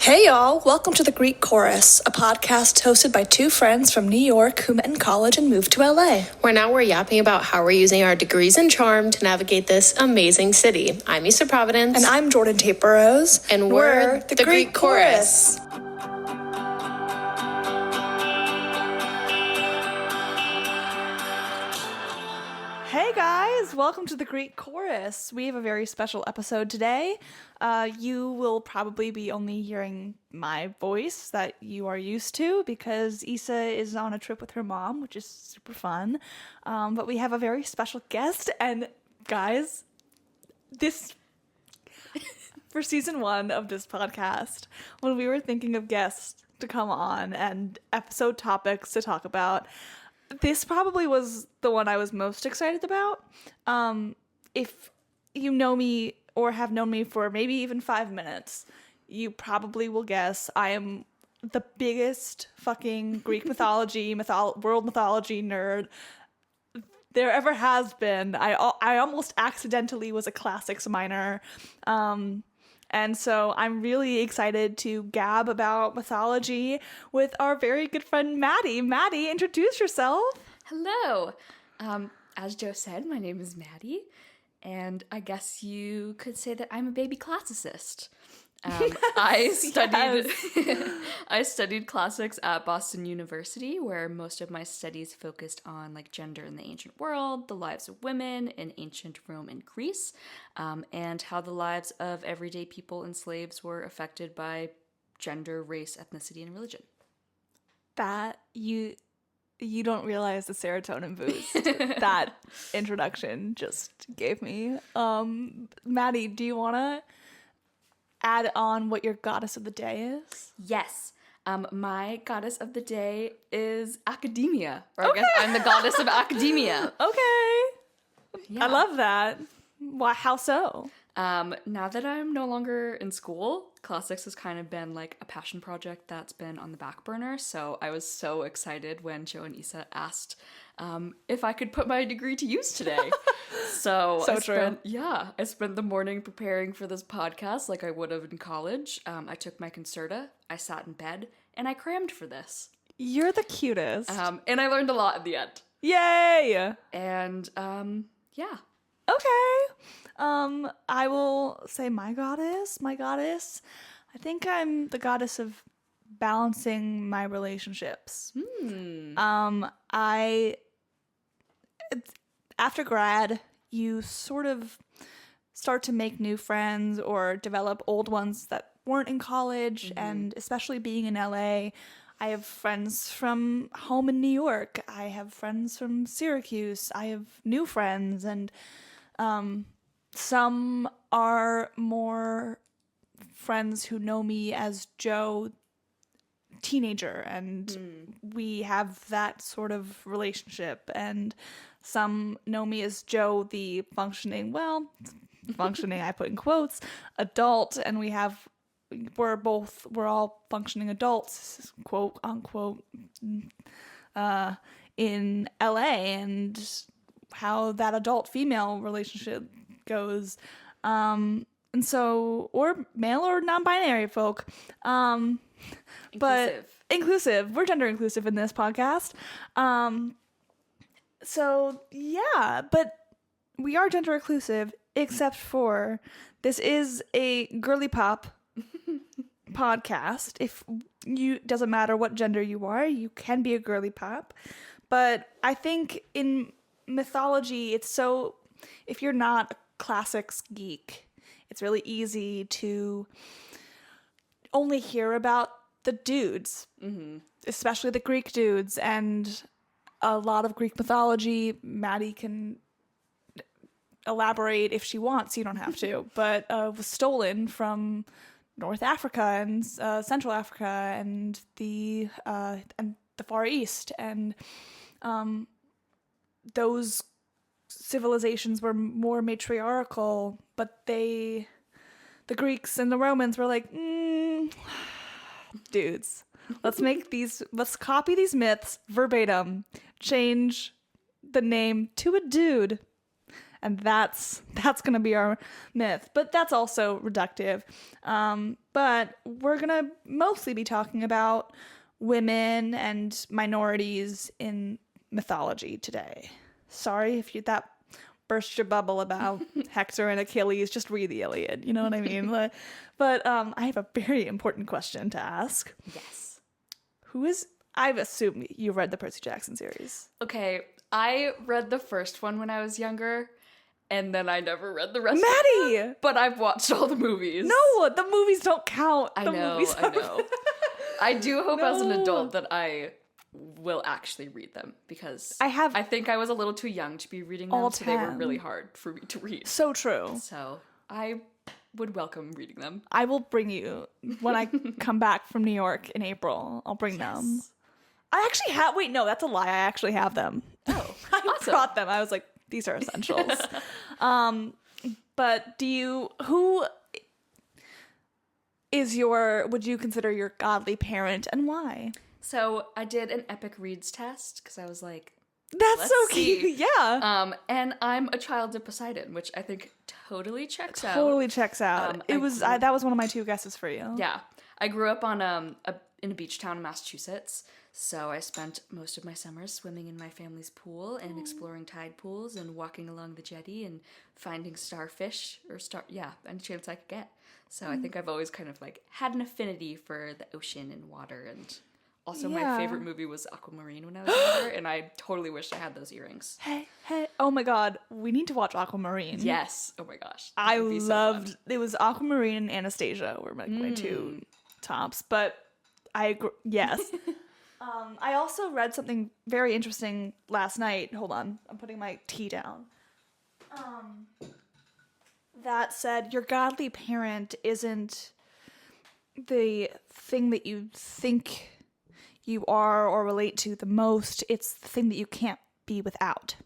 Hey y'all, welcome to the Greek Chorus, a podcast hosted by two friends from New York who met in college and moved to LA. We're yapping about how we're using our degrees and charm to navigate this amazing city. I'm Issa Providence. And I'm Jordan Tate Burrows. And we're the Greek Chorus. Hey guys, welcome to the Greek Chorus. We have a very special episode today. You will probably be only hearing my voice that you are used to because Issa is on a trip with her mom, which is super fun. But we have a very special guest, and guys, this for season 1 of this podcast, when we were thinking of guests to come on and episode topics to talk about, this probably was the one I was most excited about. If you know me or have known me for maybe even 5 minutes, you probably will guess I am the biggest fucking Greek mythology, world mythology nerd there ever has been. I almost accidentally was a classics minor. And so I'm really excited to gab about mythology with our very good friend Maddie. Maddie, introduce yourself. Hello. As Joe said, my name is Maddie, and I guess you could say that I'm a baby classicist. I studied classics at Boston University, where most of my studies focused on gender in the ancient world, the lives of women in ancient Rome and Greece, and how the lives of everyday people and slaves were affected by gender, race, ethnicity, and religion. That you don't realize the serotonin boost that introduction just gave me. Maddie, do you want to add on what your goddess of the day is? Yes. My goddess of the day is academia. Or I guess I'm the goddess of academia. Okay. Yeah. I love that. Why? How so? Now that I'm no longer in school, classics has kind of been a passion project that's been on the back burner. So I was so excited when Joe and Issa asked if I could put my degree to use today. I spent the morning preparing for this podcast like I would have in college. I took my Concerta, I sat in bed, and I crammed for this. You're the cutest. And I learned a lot at the end. Yay! And, yeah. Okay. I will say my goddess, I think I'm the goddess of balancing my relationships. After grad, you sort of start to make new friends or develop old ones that weren't in college, and especially being in LA, I have friends from home in New York. I have friends from Syracuse. I have new friends, and some are more friends who know me as Joe, teenager, and we have that sort of relationship. And some know me as Joe, the functioning, I put in quotes, adult, and we're all functioning adults, quote unquote, in LA, and how that adult female relationship goes. And so, or male or non-binary folk. But inclusive. We're gender inclusive in this podcast. So yeah, but we are gender inclusive, except for this is a girly pop podcast. Doesn't matter what gender you are, you can be a girly pop. But I think in mythology, if you're not a classics geek, it's really easy to only hear about the dudes, especially the Greek dudes, and a lot of Greek mythology. Maddie can elaborate if she wants. You don't have to, but was stolen from North Africa and Central Africa and the Far East, and those civilizations were more matriarchal, but the Greeks and the Romans were like, dudes, let's copy these myths verbatim, change the name to a dude, and that's going to be our myth. But that's also reductive. But we're going to mostly be talking about women and minorities in mythology today. Sorry if that burst your bubble about Hector and Achilles. Just read the Iliad, you know what I mean? But I have a very important question to ask. Yes. I've assumed you've read the Percy Jackson series. Okay, I read the first one when I was younger, and then I never read the rest Maddie! of them, but I've watched all the movies. No, the movies don't count. I know. I do hope as an adult that I will actually read them, because I think I was a little too young to be reading them, so they were really hard for me to read. So true. So I would welcome reading them. I will bring you, when I come back from New York in April, I'll bring them. I actually have, wait, no, that's a lie. I actually have them. Oh, I awesome. brought them. I was like, these are essentials. But who is would you consider your godly parent, and why? So I did an epic reads test, because I was like, that's let's so see. cute. Yeah. And I'm a child of Poseidon, which I think totally checks out. Totally checks out. That was one of my two guesses for you. Yeah. I grew up on in a beach town in Massachusetts, so I spent most of my summers swimming in my family's pool and exploring tide pools and walking along the jetty and finding starfish any chance I could get. So I think I've always kind of like had an affinity for the ocean and water, and also my favorite movie was Aquamarine when I was younger, and I totally wished I had those earrings. Hey, oh my god, we need to watch Aquamarine. Yes. Oh my gosh. I loved it. Was Aquamarine and Anastasia were my two tops, but I agree. Yes. I also read something very interesting last night. Hold on, I'm putting my tea down. That said, your godly parent isn't the thing that you think you are or relate to the most. It's the thing that you can't be without.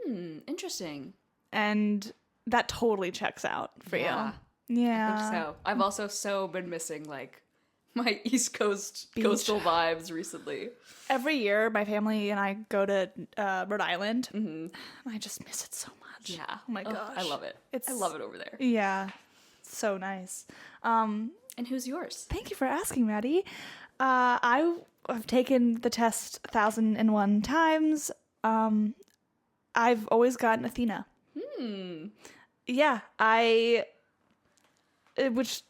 Interesting. And that totally checks out for you. Yeah. I think so. I've also been missing like my East Coast coastal vibes recently. Every year, my family and I go to Rhode Island, and I just miss it so much. Yeah. Oh my gosh. I love it. I love it over there. Yeah. So nice. And who's yours? Thank you for asking, Maddie. I have taken the test 1,001 times. I've always gotten Athena. Yeah, which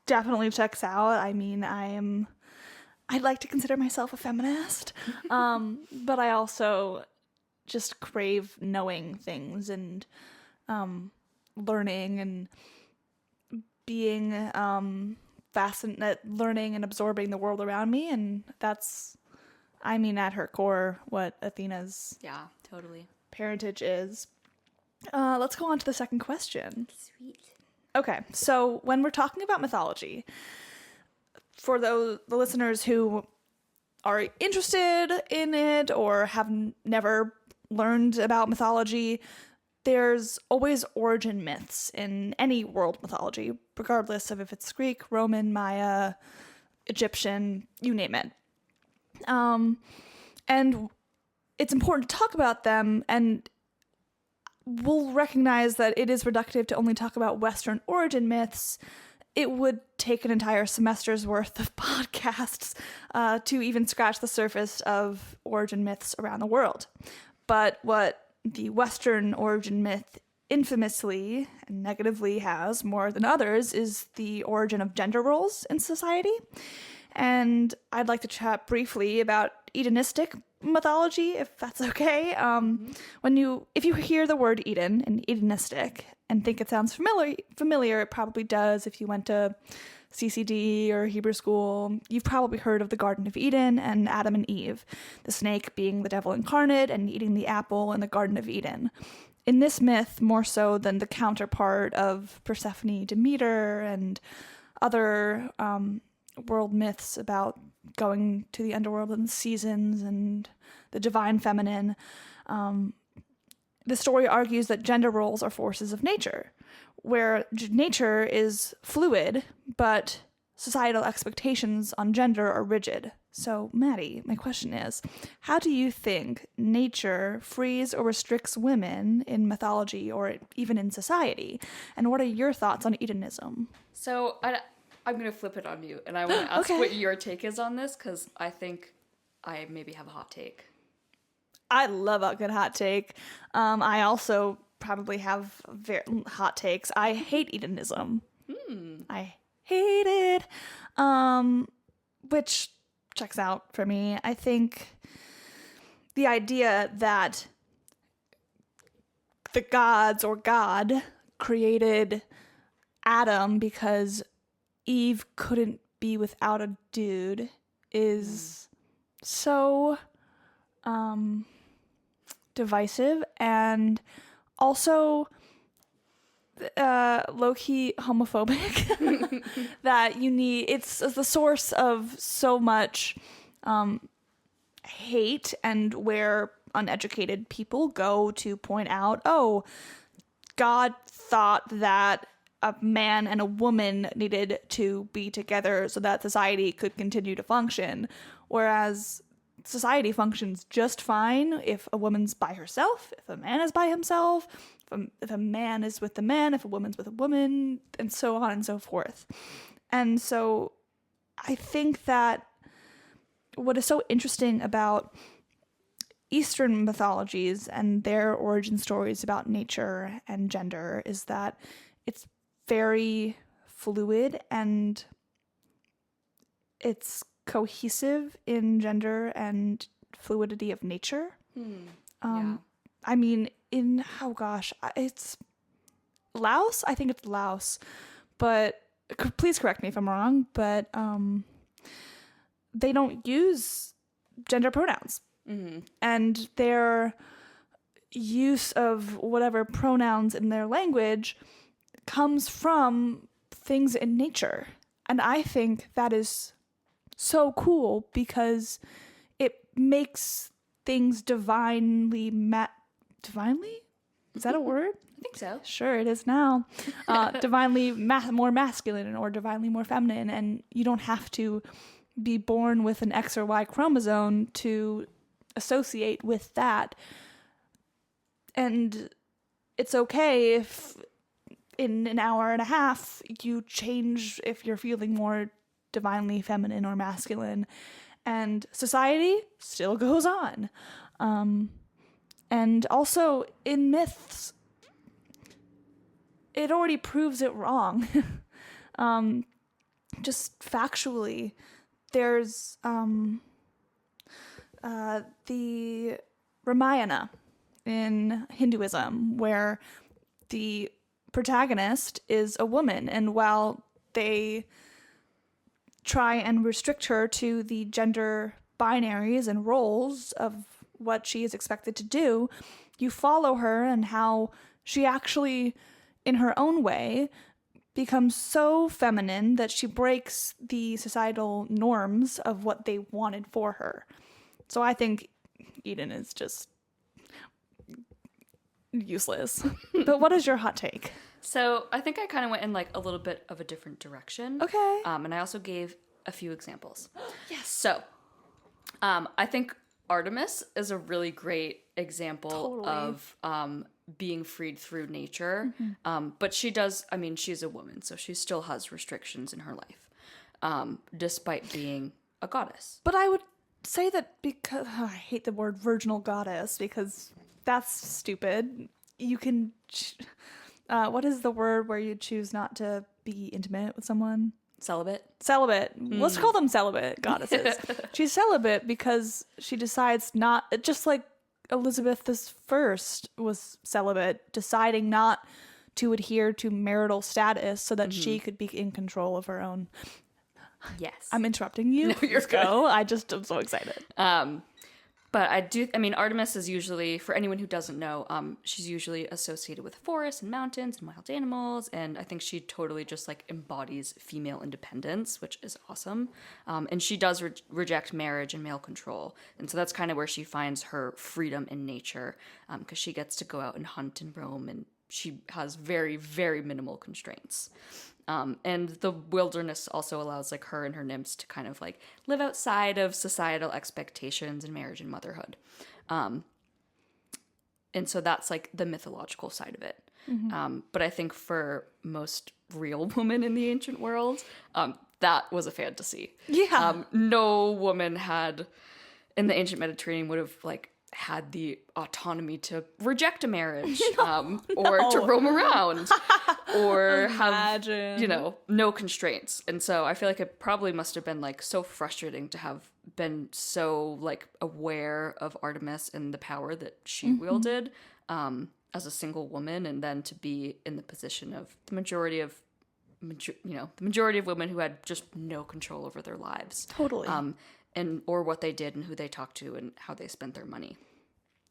definitely checks out. I mean, I'd like to consider myself a feminist, but I also just crave knowing things and learning and being fascinated at learning and absorbing the world around me, and that's, I mean, at her core, what Athena's parentage is. Let's go on to the second question. Sweet. Okay, so when we're talking about mythology, for the listeners who are interested in it or have never learned about mythology, there's always origin myths in any world mythology, regardless of if it's Greek, Roman, Maya, Egyptian, you name it. And it's important to talk about them, and we'll recognize that it is reductive to only talk about Western origin myths. It would take an entire semester's worth of podcasts to even scratch the surface of origin myths around the world. But what the Western origin myth infamously and negatively has more than others is the origin of gender roles in society. And I'd like to chat briefly about Edenistic mythology, if that's okay. If you hear the word Eden and Edenistic and think it sounds familiar, it probably does. If you went to CCD or Hebrew school, you've probably heard of the Garden of Eden and Adam and Eve, the snake being the devil incarnate and eating the apple in the Garden of Eden. In this myth, more so than the counterpart of Persephone, Demeter, and other world myths about going to the underworld in the seasons and the divine feminine, the story argues that gender roles are forces of nature, where nature is fluid, but societal expectations on gender are rigid. So, Maddie, my question is, how do you think nature frees or restricts women in mythology or even in society? And what are your thoughts on hedonism? So I'm going to flip it on you, and I want to ask Okay. what your take is on this, because I think I maybe have a hot take. I love a good hot take. I also probably have very hot takes. I hate hedonism. I hate it. Which checks out for me. I think the idea that the gods or God created Adam because Eve couldn't be without a dude is so divisive and also low-key homophobic. That it's the source of so much hate, and where uneducated people go to point out, oh, God thought that a man and a woman needed to be together so that society could continue to function, whereas society functions just fine if a woman's by herself, if a man is by himself, if a man is with a man, if a woman's with a woman, and so on and so forth. And so I think that what is so interesting about Eastern mythologies and their origin stories about nature and gender is that it's very fluid and it's cohesive in gender and fluidity of nature. Yeah. I mean, it's Laos. I think it's Laos, but please correct me if I'm wrong. But they don't use gender pronouns, and their use of whatever pronouns in their language comes from things in nature, and I think that is so cool because it makes things divinely. Is that a word? I think so. Sure, it is now. Divinely more masculine or divinely more feminine, and you don't have to be born with an X or Y chromosome to associate with that. And it's okay if in an hour and a half you change if you're feeling more divinely feminine or masculine, and society still goes on. And also in myths, it already proves it wrong. Just factually, there's the Ramayana in Hinduism, where the protagonist is a woman, and while they try and restrict her to the gender binaries and roles of what she is expected to do, you follow her and how she actually, in her own way, becomes so feminine that she breaks the societal norms of what they wanted for her. So I think Eden is just useless. But what is your hot take? So I think I kind of went in like a little bit of a different direction. Okay. And I also gave a few examples. Yes. So I think Artemis is a really great example of being freed through nature. But she's a woman, so she still has restrictions in her life, despite being a goddess. But I would say that because I hate the word virginal goddess because that's stupid. You can what is the word where you choose not to be intimate with someone? Celibate. Let's call them celibate goddesses. She's celibate because she decides not, just like Elizabeth I was celibate, deciding not to adhere to marital status so that she could be in control of her own. Yes. I'm interrupting you. No, you're good. I just am so excited. But Artemis is usually, for anyone who doesn't know, she's usually associated with forests and mountains and wild animals, and I think she totally just like embodies female independence, which is awesome. And she does reject marriage and male control, and so that's kind of where she finds her freedom in nature, because she gets to go out and hunt and roam, and she has very, very minimal constraints. And the wilderness also allows like her and her nymphs to kind of like live outside of societal expectations in marriage and motherhood. And so that's like the mythological side of it. But I think for most real women in the ancient world, that was a fantasy. Yeah. No woman had in the ancient Mediterranean would have like had the autonomy to reject a marriage or to roam around or have, you know, no constraints. And so I feel like it probably must have been like so frustrating to have been so like aware of Artemis and the power that she wielded as a single woman, and then to be in the position of the majority of women who had just no control over their lives. Totally. And or what they did and who they talked to and how they spent their money.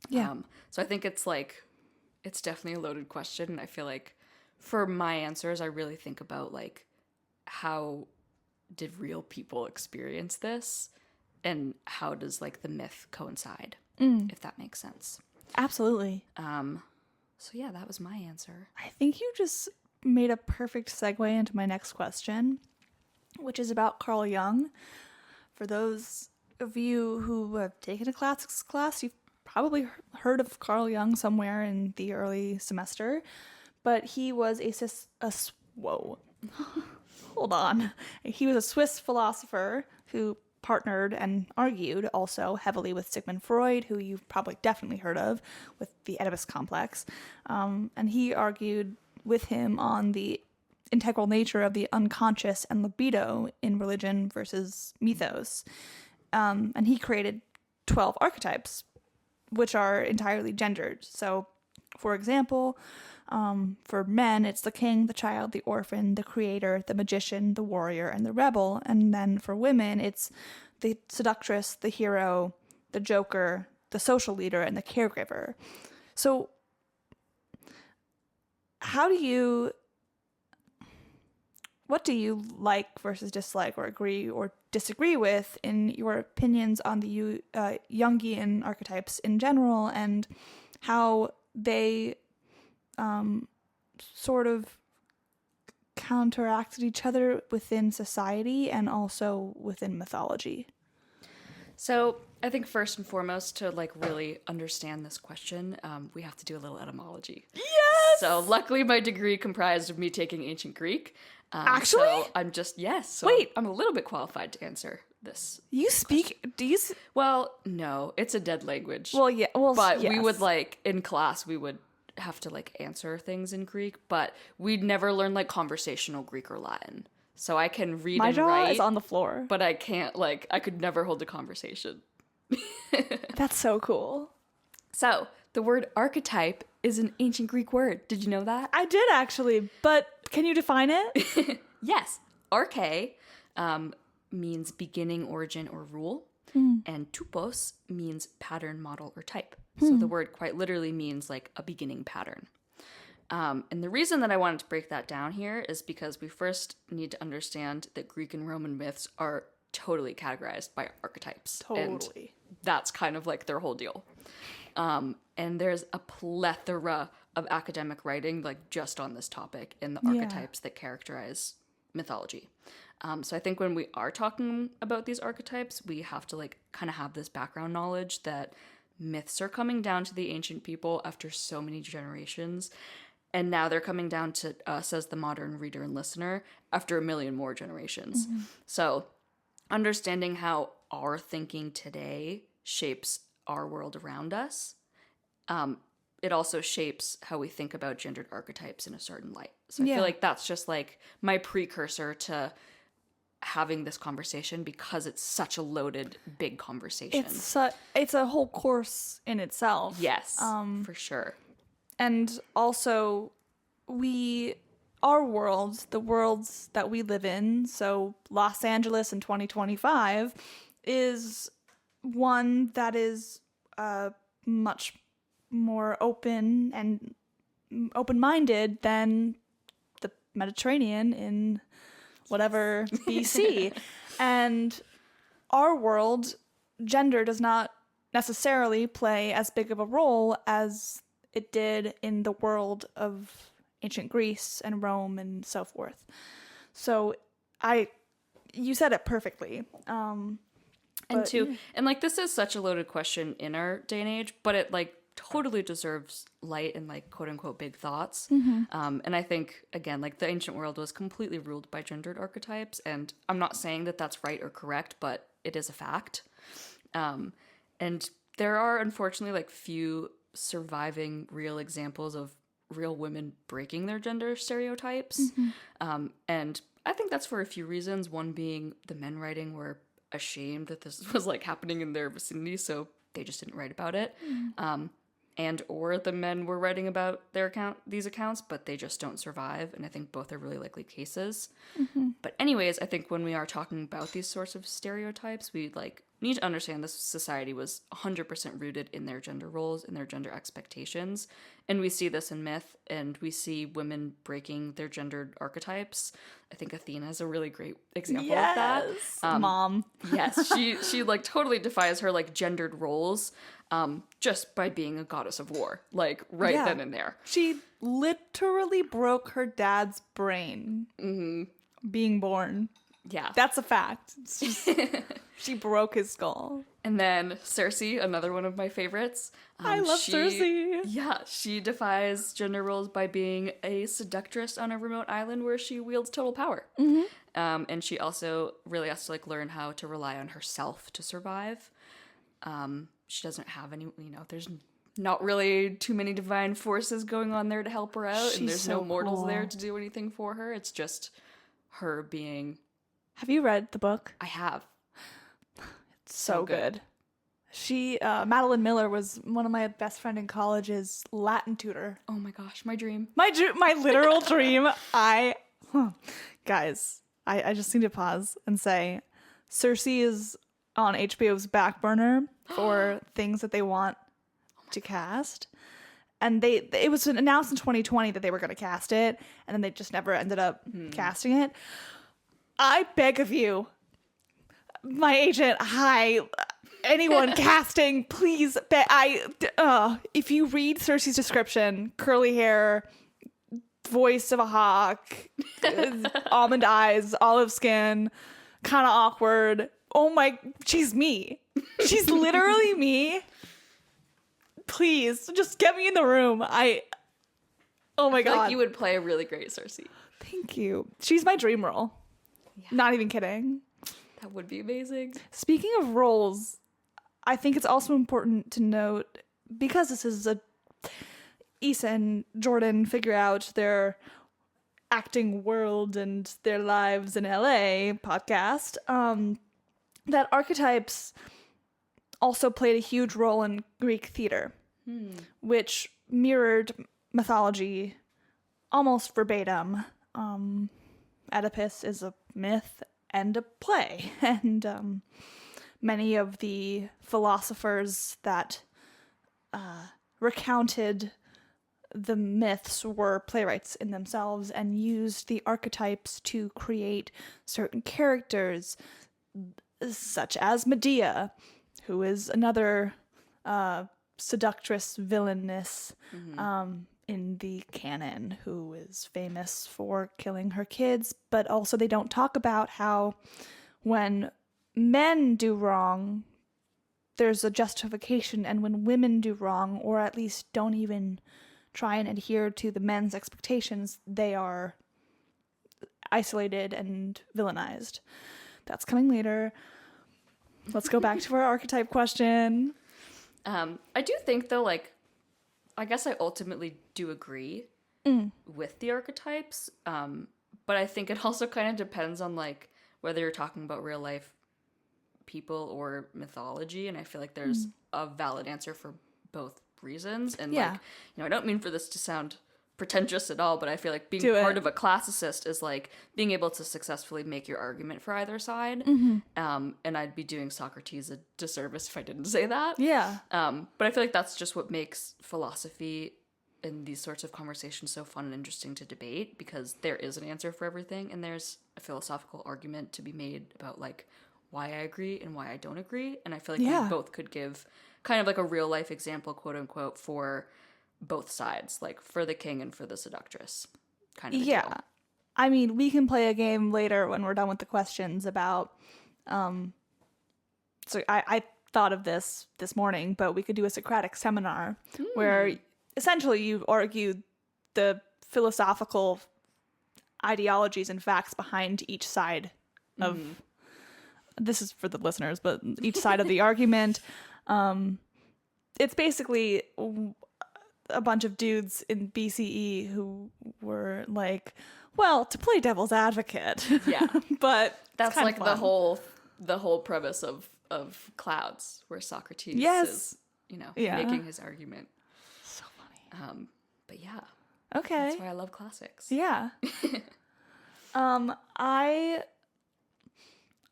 Yeah. So I think it's definitely a loaded question. And I feel like for my answers, I really think about like how did real people experience this and how does like the myth coincide, if that makes sense. Absolutely. So yeah, that was my answer. I think you just made a perfect segue into my next question, which is about Carl Jung. For those of you who have taken a classics class, you've probably heard of Carl Jung somewhere in the early semester, but he was hold on. He was a Swiss philosopher who partnered and argued also heavily with Sigmund Freud, who you've probably definitely heard of with the Oedipus complex. And he argued with him on the integral nature of the unconscious and libido in religion versus mythos. And he created 12 archetypes, which are entirely gendered. So, for example, for men, it's the king, the child, the orphan, the creator, the magician, the warrior, and the rebel. And then for women, it's the seductress, the hero, the joker, the social leader, and the caregiver. So what do you like versus dislike or agree or disagree with in your opinions on the Jungian archetypes in general, and how they sort of counteracted each other within society and also within mythology? So I think first and foremost, to like really understand this question, we have to do a little etymology. Yes! So luckily my degree comprised of me taking ancient Greek. Actually? So I'm just, yes. So Wait. I'm a little bit qualified to answer this. You speak, Well, no, it's a dead language. well, yeah, well, But yes. we would like, in class, we would have to like answer things in Greek, but we'd never learn like conversational Greek or Latin. So I can read My and jaw write, is on the floor. but I can't like, I could never hold a conversation. That's so cool. So the word archetype is an ancient Greek word. Did you know that? I did actually, but can you define it? Yes. Arche means beginning, origin, or rule. And tupos means pattern, model, or type. So the word quite literally means like a beginning pattern. And the reason that I wanted to break that down here is because we first need to understand that Greek and Roman myths are totally categorized by archetypes. And Totally. that's kind of like their whole deal. And there's a plethora of academic writing like just on this topic in the archetypes that characterize mythology. So I think when we are talking about these archetypes, we have to like kind of have this background knowledge that myths are coming down to the ancient people after so many generations. And now they're coming down to us as the modern reader and listener after a million more generations. So understanding how our thinking today shapes our world around us, it also shapes how we think about gendered archetypes in a certain light. So I feel like that's just like my precursor to having this conversation because it's such a loaded, big conversation. It's a whole course in itself. Yes, for sure. And also, our world, the worlds that we live in, so Los Angeles in 2025, is one that is much more open and open-minded than the Mediterranean in whatever BC. And our world, gender does not necessarily play as big of a role as it did in the world of ancient Greece and Rome and so forth. So you said it perfectly. And like, this is such a loaded question in our day and age, but it like totally deserves light and like quote unquote big thoughts. And I think, again, like the ancient world was completely ruled by gendered archetypes, and I'm not saying that that's right or correct, but it is a fact. And there are unfortunately like few surviving real examples of real women breaking their gender stereotypes. And I think that's for a few reasons. One being the men writing were ashamed that this was like happening in their vicinity, so they just didn't write about it. And or the men were writing about these accounts, but they just don't survive. And I think both are really likely cases. But anyways, I think when we are talking about these sorts of stereotypes, we like need to understand this society was 100% rooted in their gender roles and their gender expectations. And we see this in myth, and we see women breaking their gendered archetypes. I think Athena is a really great example of that. Mom. Yes, she like totally defies her like gendered roles just by being a goddess of war, like then and there. She literally broke her dad's brain being born. Yeah. That's a fact. It's just, she broke his skull. And then Cersei, another one of my favorites. I love Cersei. Yeah, she defies gender roles by being a seductress on a remote island where she wields total power. And she also really has to like learn how to rely on herself to survive. She doesn't have any, there's not really too many divine forces going on there to help her out. And there's no mortals there to do anything for her. It's just her being... Have you read the book? I have. It's so good. She, Madeline Miller was one of my best friend in college's Latin tutor. Oh my gosh, my dream. My literal dream. Guys, I just need to pause and say, Cersei is on HBO's back burner for things that they want to cast. And it was announced in 2020 that they were going to cast it, and then they just never ended up casting it. I beg of you, my agent, anyone casting, please, if you read Cersei's description, curly hair, voice of a hawk, almond eyes, olive skin, kind of awkward. Oh my, she's me. She's literally me. Please, just get me in the room. Oh my God. Like you would play a really great Cersei. Thank you. She's my dream role. Yeah. Not even kidding. That would be amazing. Speaking of roles, I think it's also important to note, because this is Issa and Jordan figure out their acting world and their lives in LA podcast, that archetypes also played a huge role in Greek theater, which mirrored mythology almost verbatim. Oedipus is a myth and a play, and many of the philosophers that recounted the myths were playwrights in themselves and used the archetypes to create certain characters, such as Medea, who is another seductress villainess in the canon, who is famous for killing her kids. But also they don't talk about how when men do wrong, there's a justification, and when women do wrong, or at least don't even try and adhere to the men's expectations, they are isolated and villainized. That's coming later. Let's go back to our archetype question. I do think, though, like, I guess I ultimately do agree with the archetypes, but I think it also kind of depends on, like, whether you're talking about real life people or mythology, and I feel like there's a valid answer for both reasons. And like, I don't mean for this to sound pretentious at all, but I feel like being part of a classicist is like being able to successfully make your argument for either side. And I'd be doing Socrates a disservice if I didn't say that. But I feel like that's just what makes philosophy and these sorts of conversations so fun and interesting to debate, because there is an answer for everything, and there's a philosophical argument to be made about like why I agree and why I don't agree. And I feel like we both could give kind of like a real life example, quote unquote, for both sides, like for the king and for the seductress kind of deal. I mean, we can play a game later when we're done with the questions about. So I thought of this morning, but we could do a Socratic seminar where essentially you argue the philosophical ideologies and facts behind each side of. This is for the listeners, but each side of the argument. It's basically a bunch of dudes in BCE who were like, well, to play devil's advocate. Yeah. But That's kind of like the whole premise of Clouds, where Socrates is, making his argument. So funny. But yeah. Okay. That's why I love classics. Yeah. I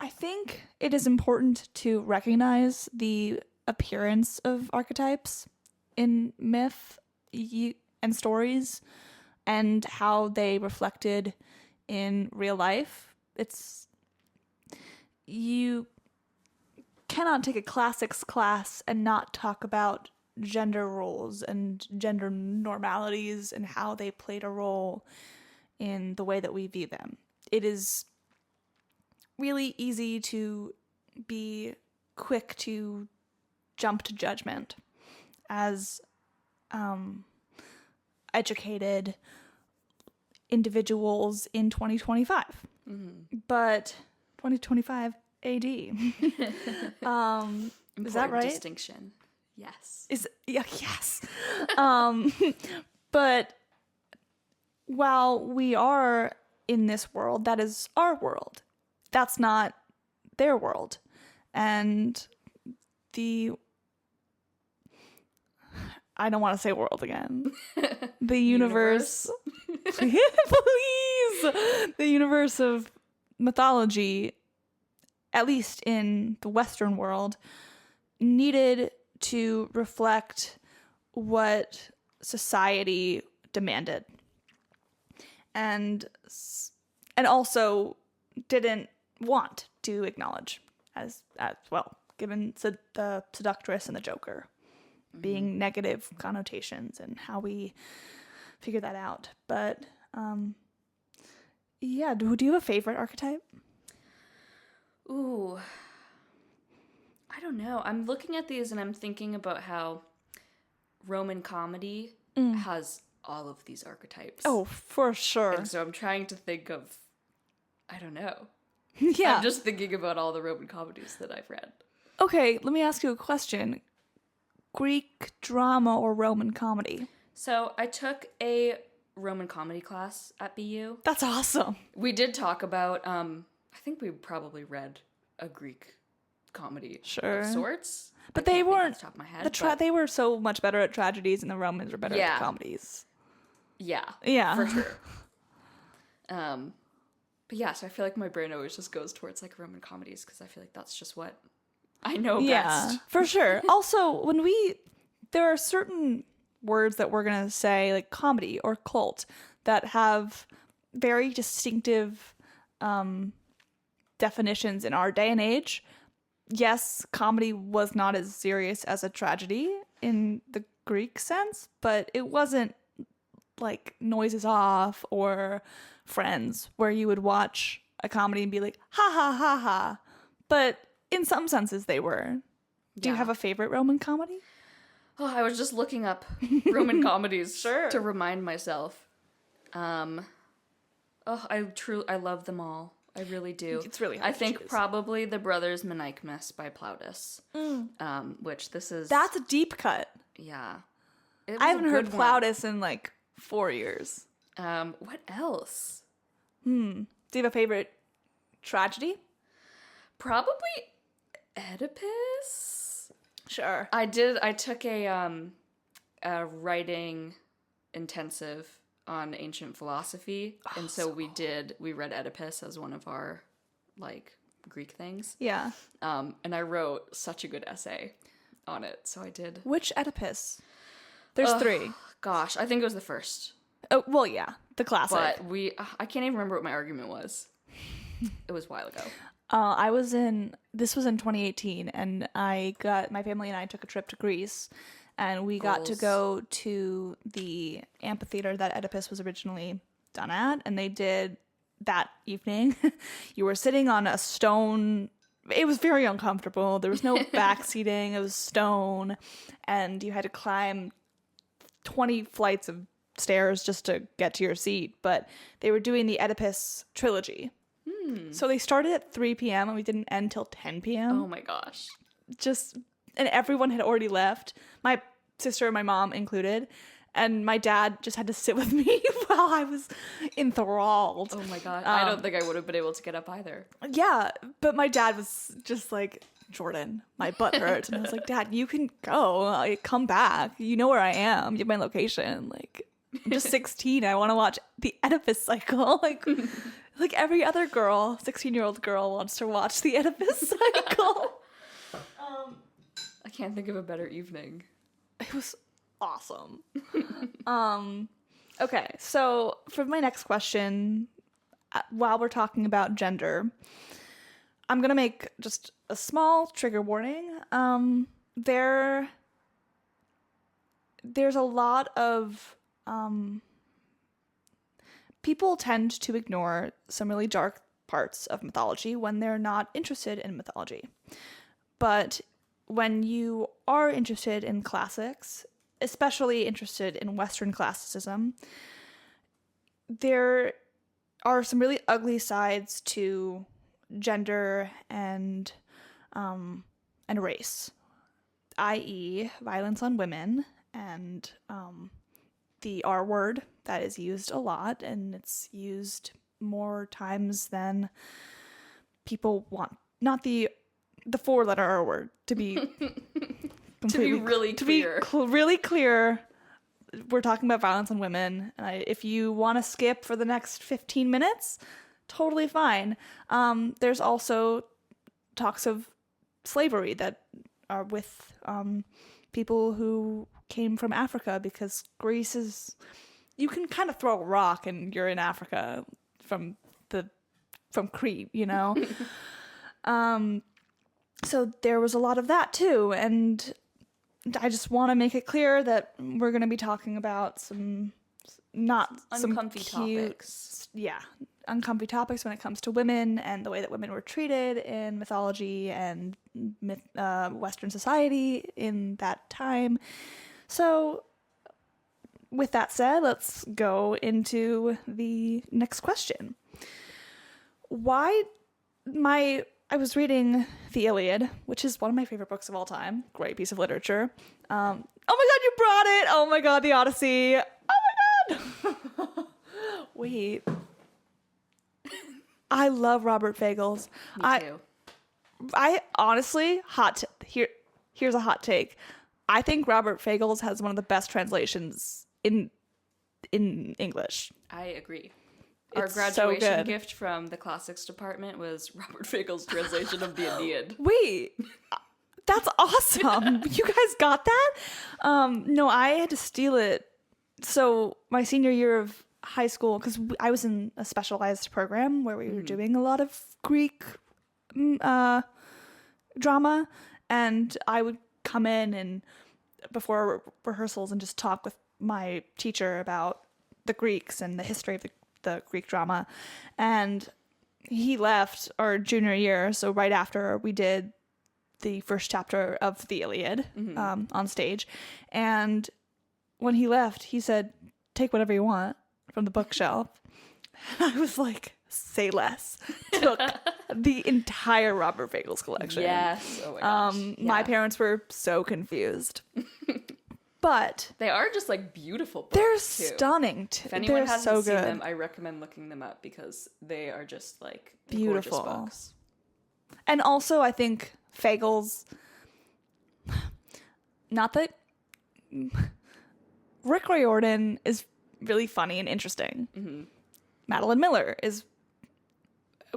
think it is important to recognize the appearance of archetypes in myth and stories and how they reflected in real life. You cannot take a classics class and not talk about gender roles and gender normalities and how they played a role in the way that we view them. It is really easy to be quick to jump to judgment as educated individuals in 2025. But 2025 AD. Is that right? Distinction. Yes. Yes. But while we are in this world, that is our world. That's not their world. And I don't want to say world again. The universe. Please. The universe of mythology, at least in the Western world, needed to reflect what society demanded. And also didn't want to acknowledge as well, given the seductress and the Joker being negative connotations and how we figure that out. But yeah, do you have a favorite archetype? Ooh, I don't know. I'm looking at these and I'm thinking about how Roman comedy has all of these archetypes. Oh, for sure. And so I'm trying to think of, I don't know. Yeah. I'm just thinking about all the Roman comedies that I've read. Okay, let me ask you a question. Greek drama or Roman comedy? So I took a Roman comedy class at BU. That's awesome. We did talk about, I think we probably read a Greek comedy of sorts. But they weren't, off the top of my head, they were so much better at tragedies and the Romans were better at the comedies. Yeah. Yeah. For sure. But yeah, so I feel like my brain always just goes towards like Roman comedies because I feel like that's just what I know best. For sure. Also, there are certain words that we're going to say, like comedy or cult, that have very distinctive definitions in our day and age. Yes, comedy was not as serious as a tragedy in the Greek sense, but it wasn't like Noises Off or Friends, where you would watch a comedy and be like, ha ha ha ha. But in some senses they were. Do you have a favorite Roman comedy? Oh, I was just looking up Roman comedies to remind myself. I love them all. I really do. It's really hard I think to choose. probably The Brothers Menechmus by Plautus. Which this is... That's a deep cut. Yeah. I haven't heard Plautus in like 4 years. What else? Do you have a favorite tragedy? Probably Oedipus. Sure. I took a writing intensive on ancient philosophy, and so we read Oedipus as one of our like Greek things. Yeah. And I wrote such a good essay on it, so I did. Which Oedipus? There's 3. Gosh, I think it was the first. Oh, well, yeah, the classic. But I can't even remember what my argument was. It was a while ago. This was in 2018, and my family and I took a trip to Greece, and we got to go to the amphitheater that Oedipus was originally done at, and they did that evening. You were sitting on a stone. It was very uncomfortable. There was no back seating. It was stone. And you had to climb 20 flights of stairs just to get to your seat. But they were doing the Oedipus trilogy. So they started at 3 p.m. and we didn't end till 10 p.m. Oh my gosh. And everyone had already left. My sister and my mom included. And my dad just had to sit with me while I was enthralled. Oh my god. I don't think I would have been able to get up either. Yeah, but my dad was just like, Jordan, my butt hurts. And I was like, Dad, you can go. Like, come back. You know where I am. You have my location. Like, I'm just 16. I want to watch the Oedipus cycle. Like every other girl, 16-year-old girl wants to watch the Oedipus cycle. I can't think of a better evening. It was awesome. Okay, so for my next question, while we're talking about gender, I'm gonna make just a small trigger warning. There's a lot of people tend to ignore some really dark parts of mythology when they're not interested in mythology. But when you are interested in classics, especially interested in Western classicism, there are some really ugly sides to gender and race, i.e. violence on women and the R word that is used a lot, and it's used more times than people want. Not the 4-letter R word, to be really clear. Really clear. We're talking about violence on women. And if you want to skip for the next 15 minutes, totally fine. There's also talks of slavery that are with people who came from Africa, because Greece is, you can kind of throw a rock and you're in Africa from Crete, you know? So there was a lot of that too, and I just want to make it clear that we're going to be talking about some uncomfy topics. Yeah, uncomfy topics when it comes to women and the way that women were treated in mythology and Western society in that time. So with that said, let's go into the next question. I was reading the Iliad, which is one of my favorite books of all time. Great piece of literature. Oh my god, you brought it! Oh my god, the Odyssey. Oh my god! Wait. I love Robert Fagles. Me too. I honestly, here's a hot take. I think Robert Fagles has one of the best translations in English. I agree. Our It's so graduation good. gift from the classics department was Robert Fagles' translation of the Aeneid. Wait, that's awesome. You guys got that? No, I had to steal it. So my senior year of high school, because I was in a specialized program where we were doing a lot of Greek drama, and I would come in and before rehearsals and just talk with my teacher about the Greeks and the history of the Greek drama. And he left our junior year, so right after we did the first chapter of the Iliad on stage. And when he left, he said, "Take whatever you want from the bookshelf." And I was like, say less. Took the entire Robert Fagles collection. Yes. Oh my gosh. My Yeah. parents were so confused. But They are just like beautiful books. they're too. stunning. If anyone They're hasn't so seen good. them, I recommend looking them up because they are just like Beautiful. gorgeous books. And also, I think Fagles, not that Rick Riordan is really funny and interesting. Mm-hmm. Madeline Miller is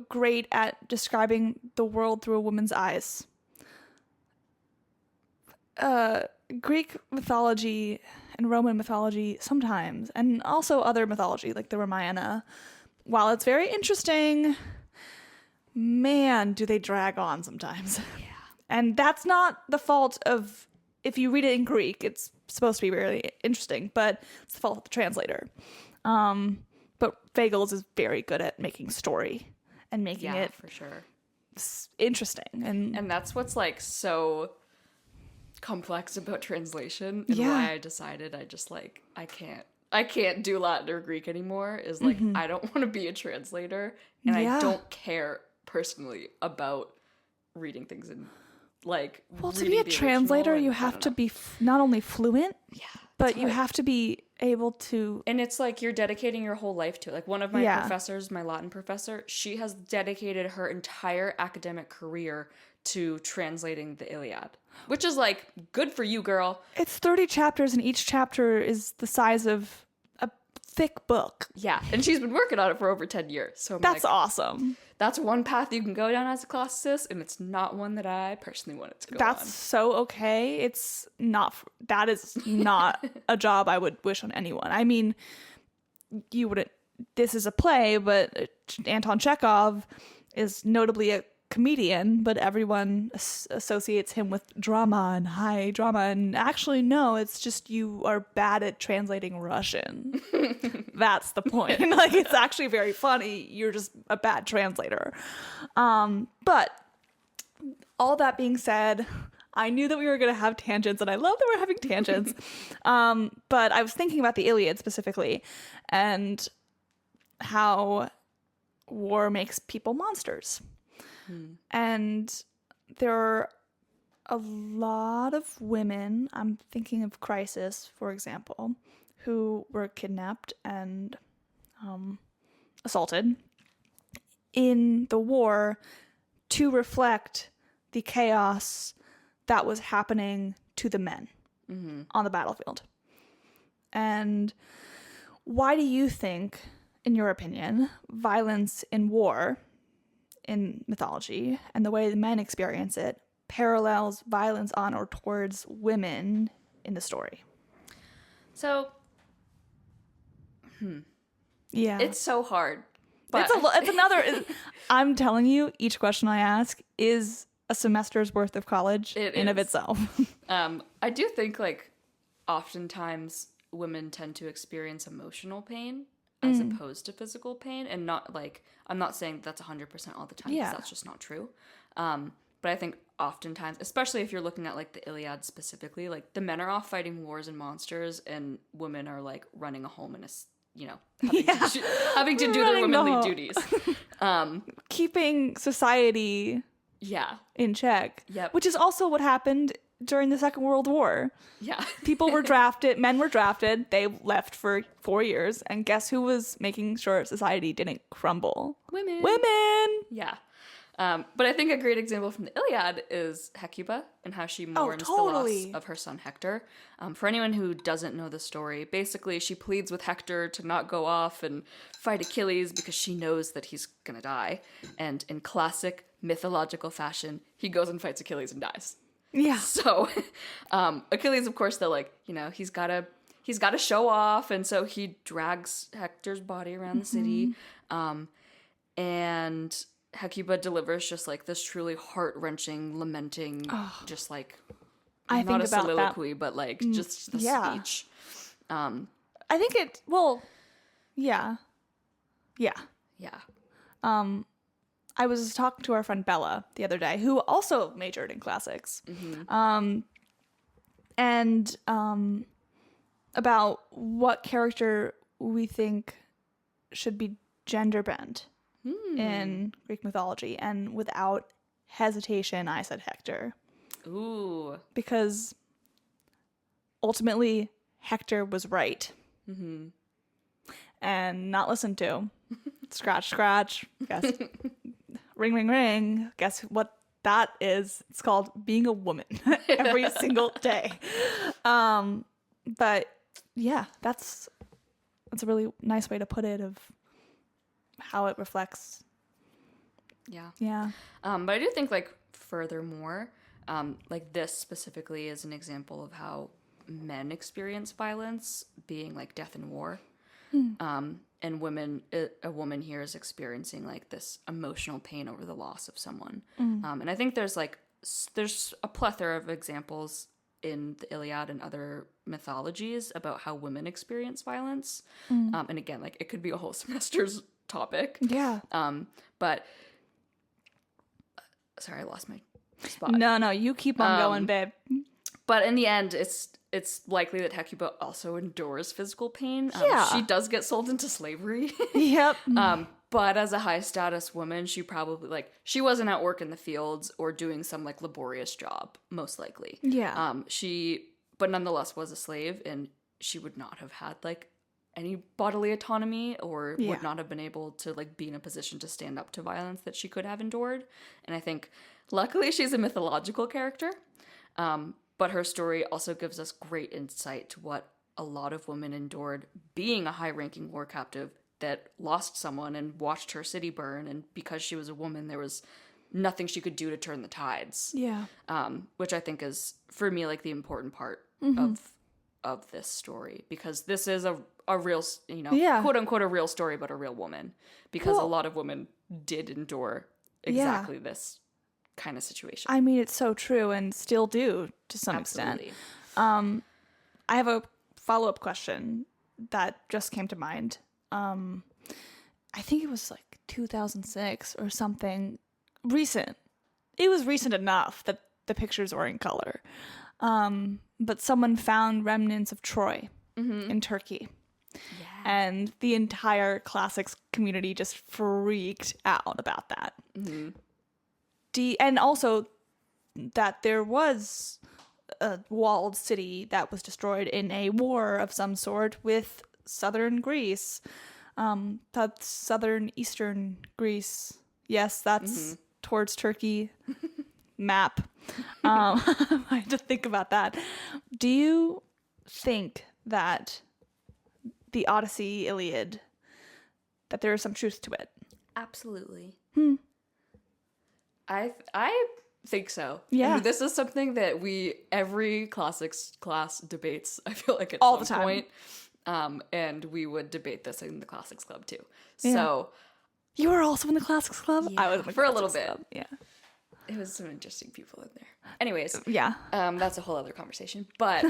great at describing the world through a woman's eyes. Greek mythology and Roman mythology sometimes, and also other mythology like the Ramayana, while it's very interesting, man, do they drag on sometimes. Yeah. And that's not the fault of, if you read it in Greek, it's supposed to be really interesting, but it's the fault of the translator. but Fagles is very good at making story and making Yeah, it for sure. interesting. And that's what's like so complex about translation, and Yeah. why I decided I can't do Latin or Greek anymore, is like I don't want to be a translator, and Yeah. I don't care personally about reading things in like Well, to reading be a the translator, original, you and I have don't to know. be not only fluent, Yeah, but it's you hard. have to be able to. And it's like you're dedicating your whole life to it. Like one of my Yeah. professors, my Latin professor, she has dedicated her entire academic career to translating the Iliad, which is like good for you, girl. It's 30 chapters, and each chapter is the size of a thick book. Yeah, and she's been working on it for over 10 years. So I'm That's like, awesome. that's one path you can go down as a classicist, and it's not one that I personally wanted to go That's on. so okay. It's not. That is not a job I would wish on anyone. I mean, you wouldn't. This is a play, but Anton Chekhov is notably a comedian, but everyone associates him with drama and high drama. And actually, no, it's just you are bad at translating Russian. That's the point. Like, it's actually very funny. You're just a bad translator. But all that being said, I knew that we were going to have tangents, and I love that we're having tangents. But I was thinking about the Iliad specifically, and how war makes people monsters. And there are a lot of women, I'm thinking of Crisis, for example, who were kidnapped and assaulted in the war to reflect the chaos that was happening to the men on the battlefield. And why do you think, in your opinion, violence in war, in mythology, and the way the men experience it parallels violence on or towards women in the story? So Yeah. it's so hard. But It's another. I'm telling you, each question I ask is a semester's worth of college in of is. itself. I do think like oftentimes women tend to experience emotional pain as opposed to physical pain, and not like, I'm not saying that's 100% all the time, because Yeah. that's just not true. But I think oftentimes, especially if you're looking at like the Iliad specifically, like the men are off fighting wars and monsters, and women are like running a home and having to do their Running the womanly home. duties. Keeping society Yeah, in check. Yep. Which is also what happened during the Second World War. yeah. People were drafted, men were drafted, they left for 4 years, and guess who was making sure society didn't crumble? Women. Women! Yeah. But I think a great example from the Iliad is Hecuba, and how she mourns totally. the loss of her son Hector. For anyone who doesn't know the story, basically she pleads with Hector to not go off and fight Achilles because she knows that he's gonna die. And in classic mythological fashion, he goes and fights Achilles and dies. Yeah. So Achilles, of course, they're like, he's gotta show off, and so he drags Hector's body around the city. And Hecuba delivers just like this truly heart-wrenching, lamenting, just like I not think a about that. soliloquy, but like just the yeah. speech. I think it, well, yeah. Yeah. Yeah. I was talking to our friend Bella the other day, who also majored in classics, and about what character we think should be gender bent in Greek mythology. And without hesitation, I said Hector. Ooh. Because ultimately, Hector was right. And not listened to. Scratch, scratch. Guess. Ring, ring, ring. Guess what that is? It's called being a woman every single day. But yeah, that's a really nice way to put it, of how it reflects. Yeah. Yeah. But I do think like furthermore, like this specifically is an example of how men experience violence, being like death and war. And a woman here is experiencing like this emotional pain over the loss of someone. And I think there's a plethora of examples in the Iliad and other mythologies about how women experience violence. And again, like, it could be a whole semester's topic. Yeah. But sorry, I lost my spot. No, you keep on going, babe. But in the end, it's likely that Hecuba also endures physical pain. Yeah. She does get sold into slavery. Yep. But as a high status woman, she probably, like, she wasn't at work in the fields or doing some, like, laborious job, most likely. Yeah. But nonetheless was a slave, and she would not have had, like, any bodily autonomy, or would not have been able to, like, be in a position to stand up to violence that she could have endured. And I think, luckily, she's a mythological character. But her story also gives us great insight to what a lot of women endured being a high-ranking war captive that lost someone and watched her city burn, and because she was a woman, there was nothing she could do to turn the tides. Yeah. Which I think is, for me, like, the important part of this story, because this is a real, quote unquote, a real story about a real woman, because a lot of women did endure exactly this kind of situation. I mean, it's so true, and still do to some extent. I have a follow-up question that just came to mind. I think it was like 2006 or something. Recent. It was recent enough that the pictures were in color. But someone found remnants of Troy in Turkey. Yeah. And the entire classics community just freaked out about that. And also that there was a walled city that was destroyed in a war of some sort with southern Greece. That's southern eastern Greece. Yes, that's towards Turkey. Map. I had to think about that. Do you think that the Odyssey, Iliad, that there is some truth to it? Absolutely. I think so. Yeah. I mean, this is something that every classics class debates, I feel like, at all some the time. Point. And we would debate this in the classics club too. Yeah. So you were also in the classics club? Yeah, I was in the for a classics little bit. club. Yeah. It was some interesting people in there. Anyways, Yeah. that's a whole other conversation. But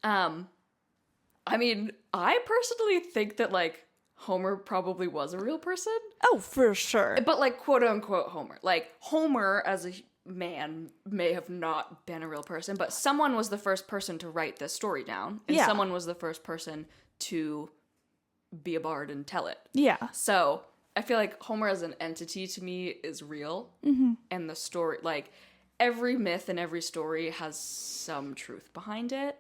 I mean, I personally think that, like, Homer probably was a real person. Oh, for sure. But, like, quote unquote Homer. Like, Homer as a man may have not been a real person, but someone was the first person to write this story down. And someone was the first person to be a bard and tell it. Yeah. So I feel like Homer as an entity to me is real. And the story, like, every myth and every story has some truth behind it.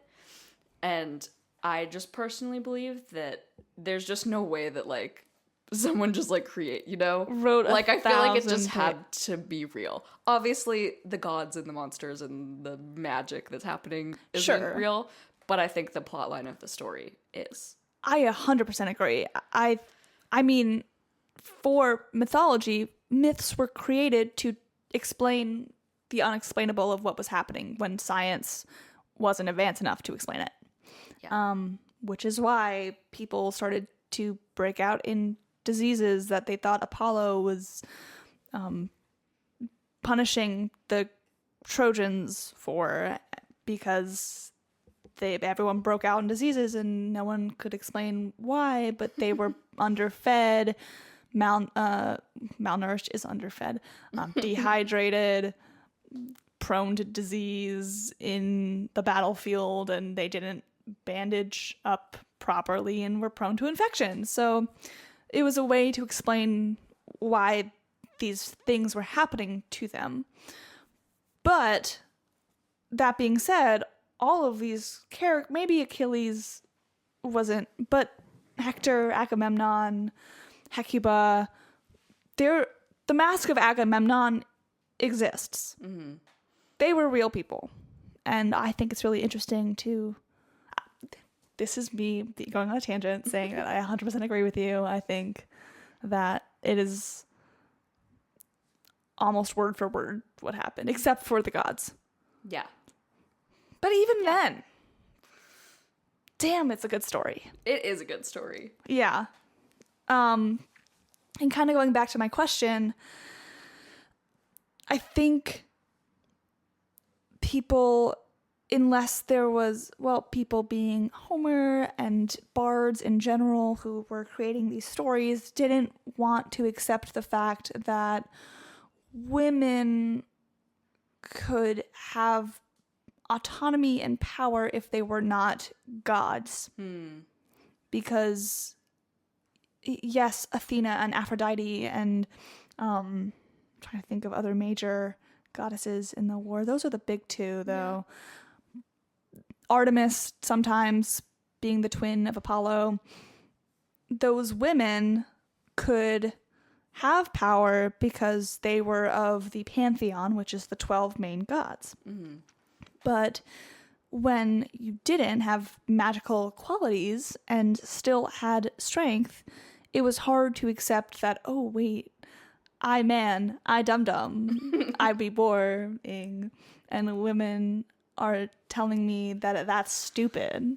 And I just personally believe that there's just no way that, like, someone just, like, wrote like, I feel like it 1,000 just had to be real. Obviously, the gods and the monsters and the magic that's happening isn't real, but I think the plot line of the story is. I 100% agree. I mean, for mythology, myths were created to explain the unexplainable of what was happening when science wasn't advanced enough to explain it. Yeah. Which is why people started to break out in diseases that they thought Apollo was punishing the Trojans for, because everyone broke out in diseases and no one could explain why, but they were underfed, malnourished is underfed, dehydrated, prone to disease in the battlefield, and they didn't bandage up properly and were prone to infection. So it was a way to explain why these things were happening to them. But that being said, all of these maybe Achilles wasn't, but Hector, Agamemnon, Hecuba, the mask of Agamemnon exists. They were real people. And I think it's really interesting to, this is me going on a tangent saying that I 100% agree with you. I think that it is almost word for word what happened, except for the gods. Yeah. But even then, damn, it's a good story. It is a good story. Yeah. And kind of going back to my question, I think people unless there was, well, people being Homer and bards in general who were creating these stories didn't want to accept the fact that women could have autonomy and power if they were not gods. Because, yes, Athena and Aphrodite and I'm trying to think of other major goddesses in the war. Those are the big two, though. Yeah. Artemis, sometimes being the twin of Apollo. Those women could have power because they were of the pantheon, which is the 12 main gods. But when you didn't have magical qualities and still had strength, it was hard to accept that, oh, wait, I man, I dum-dum, I be boring, and the women are telling me that that's stupid.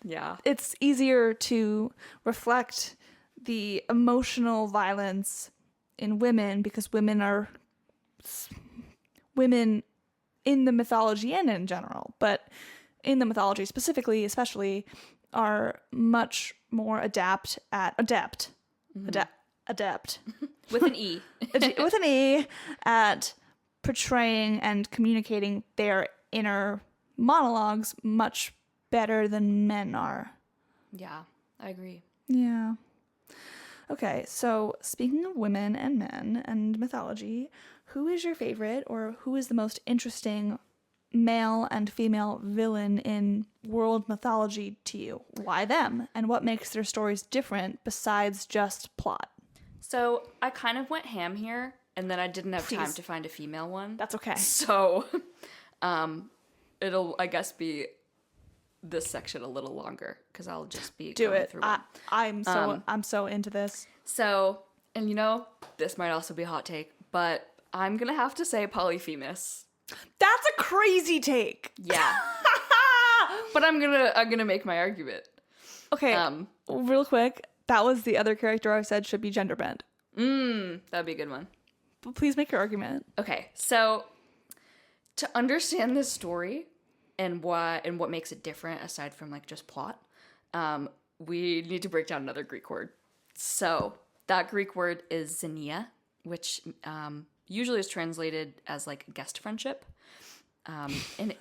Yeah. It's easier to reflect the emotional violence in women because women in the mythology and in general, but in the mythology specifically, especially, are much more adept With an E. with an E at portraying and communicating their inner monologues much better than men are. Yeah, I agree. Yeah. Okay, so speaking of women and men and mythology, who is your favorite or who is the most interesting male and female villain in world mythology to you? Why them? And what makes their stories different besides just plot? So I kind of went ham here, and then I didn't have time to find a female one. That's okay. So it'll, I guess, be this section a little longer because I'll just be going through it. I'm so into this. So, and this might also be a hot take, but I'm gonna have to say Polyphemus. That's a crazy take. Yeah. But I'm gonna make my argument. Okay. Real quick, that was the other character I said should be gender bent. That'd be a good one. But please make your argument. Okay, so to understand this story and what makes it different aside from like just plot, we need to break down another Greek word. So that Greek word is xenia, which usually is translated as like guest friendship. And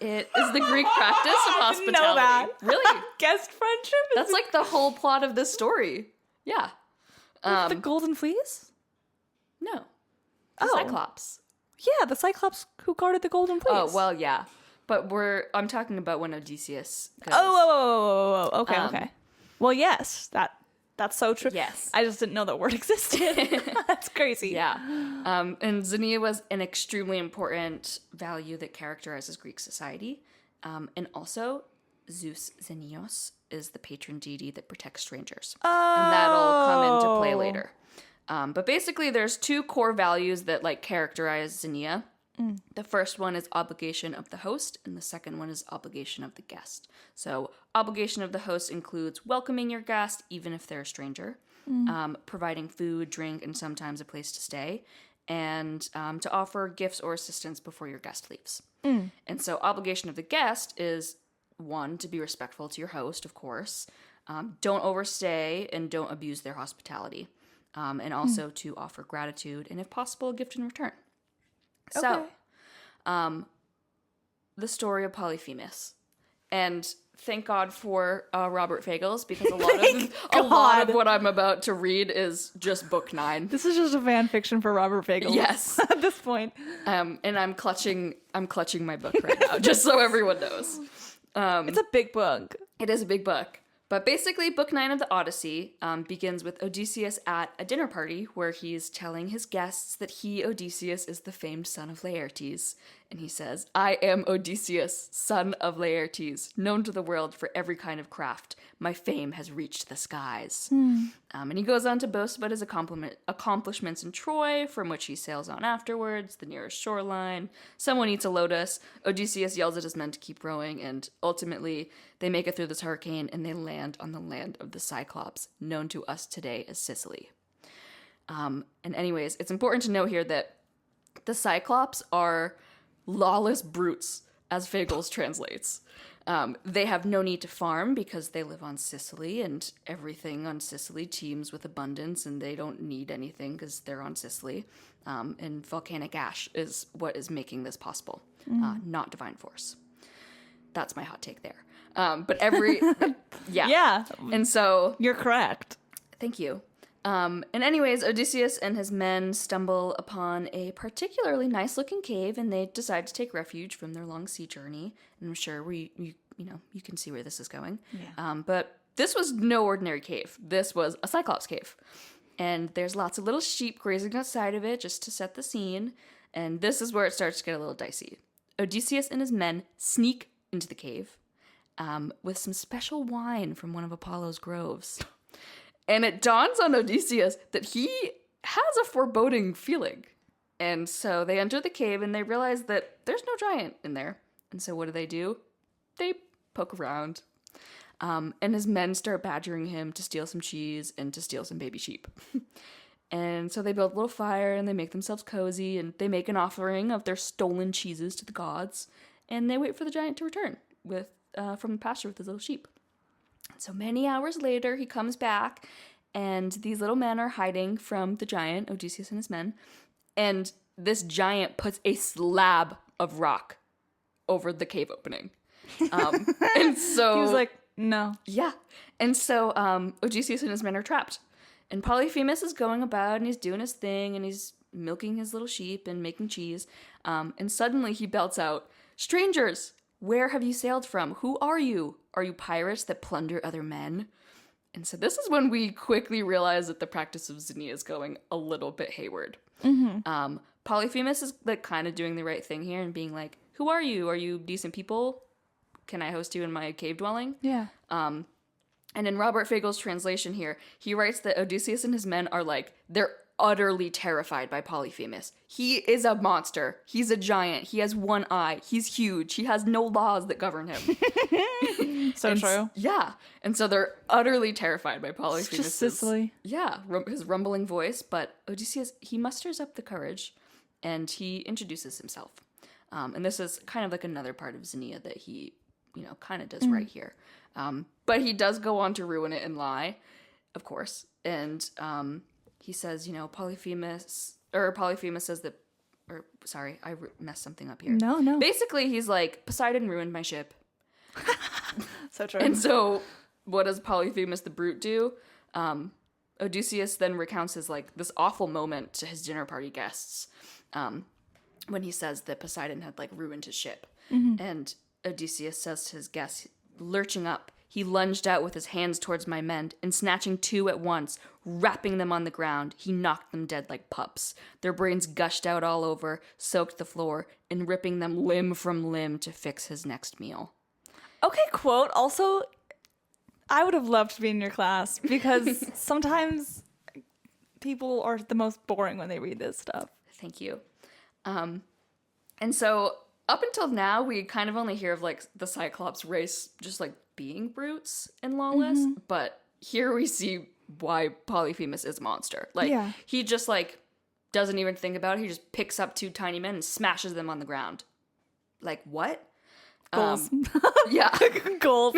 it is the Greek practice of hospitality. I didn't know that. Really? Guest friendship? That's like the whole plot of this story. Yeah. The Golden Fleece? No. The Cyclops. Yeah, the Cyclops who guarded the Golden Fleece. Oh, well, yeah. But I'm talking about when Odysseus goes. Oh, okay. Well, yes, that's so true. Yes. I just didn't know that word existed. That's crazy. Yeah. And xenia was an extremely important value that characterizes Greek society. And also, Zeus Xenios is the patron deity that protects strangers. Oh. And that'll come into play later. But basically, there's two core values that like characterize xenia. The first one is obligation of the host, and the second one is obligation of the guest. So obligation of the host includes welcoming your guest, even if they're a stranger, providing food, drink, and sometimes a place to stay, and to offer gifts or assistance before your guest leaves. And so obligation of the guest is, one, to be respectful to your host, of course. Don't overstay and don't abuse their hospitality. And also to offer gratitude and, if possible, a gift in return. So, the story of Polyphemus, and thank God for Robert Fagles, because a lot of what I'm about to read is just book 9. This is just a fan fiction for Robert Fagles. Yes, at this point. And I'm clutching my book right now, just so everyone knows. It's a big book. It is a big book. But basically, book 9 of the Odyssey begins with Odysseus at a dinner party where he's telling his guests that he, Odysseus, is the famed son of Laertes. And he says, "I am Odysseus, son of Laertes, known to the world for every kind of craft. My fame has reached the skies." And he goes on to boast about his accomplishments in Troy, from which he sails on afterwards, the nearest shoreline. Someone eats a lotus. Odysseus yells at his men to keep rowing, and ultimately they make it through this hurricane and they land on the land of the Cyclops, known to us today as Sicily. And anyways, it's important to know here that the Cyclops are lawless brutes. as Fagles translates. They have no need to farm because they live on Sicily, and everything on Sicily teems with abundance, and they don't need anything because they're on Sicily. And volcanic ash is what is making this possible, not divine force. That's my hot take there. But yeah. Yeah. And so... You're correct. Thank you. And anyways, Odysseus and his men stumble upon a particularly nice-looking cave, and they decide to take refuge from their long sea journey. And I'm sure you can see where this is going. Yeah. But this was no ordinary cave. This was a Cyclops cave. And there's lots of little sheep grazing outside of it just to set the scene. And this is where it starts to get a little dicey. Odysseus and his men sneak into the cave with some special wine from one of Apollo's groves. And it dawns on Odysseus that he has a foreboding feeling. And so they enter the cave and they realize that there's no giant in there. And so what do? They poke around. And his men start badgering him to steal some cheese and to steal some baby sheep. And so they build a little fire and they make themselves cozy and they make an offering of their stolen cheeses to the gods. And they wait for the giant to return from the pasture with his little sheep. So many hours later, he comes back, and these little men are hiding from the giant, Odysseus and his men, and this giant puts a slab of rock over the cave opening. And so... He was like, no. Yeah. And so Odysseus and his men are trapped. And Polyphemus is going about, and he's doing his thing, and he's milking his little sheep and making cheese. And suddenly he belts out, "Strangers! Where have you sailed from? Who are you? Are you pirates that plunder other men?" And so this is when we quickly realize that the practice of Xenia is going a little bit hayward. Mm-hmm. Polyphemus is like kind of doing the right thing here and being like, "Who are you? Are you decent people? Can I host you in my cave dwelling?" Yeah. And in Robert Fagles' translation here, he writes that Odysseus and his men are like, they're utterly terrified by Polyphemus. He is a monster. He's a giant. He has one eye. He's huge. He has no laws that govern him. So true. Yeah. And so they're utterly terrified by Polyphemus. It's just Sicily. Yeah, his rumbling voice. But Odysseus, he musters up the courage and he introduces himself. And this is kind of like another part of Xenia that he, kind of does right here. But he does go on to ruin it and lie, of course. And he says, Polyphemus says that, I messed something up here. No. Basically, he's like, Poseidon ruined my ship. So true. And so what does Polyphemus the brute do? Odysseus then recounts his this awful moment to his dinner party guests when he says that Poseidon had ruined his ship. Mm-hmm. And Odysseus says to his guests, lurching up, he lunged out with his hands towards my men, and snatching two at once, rapping them on the ground, he knocked them dead like pups. Their brains gushed out all over, soaked the floor, and ripping them limb from limb to fix his next meal. Okay, quote. Also, I would have loved to be in your class because sometimes people are the most boring when they read this stuff. Thank you. And so up until now, we kind of only hear of the Cyclops race just being brutes and lawless, but here we see why Polyphemus is a monster. He just doesn't even think about it. He just picks up two tiny men and smashes them on the ground. What? Goals. Yeah. Goals.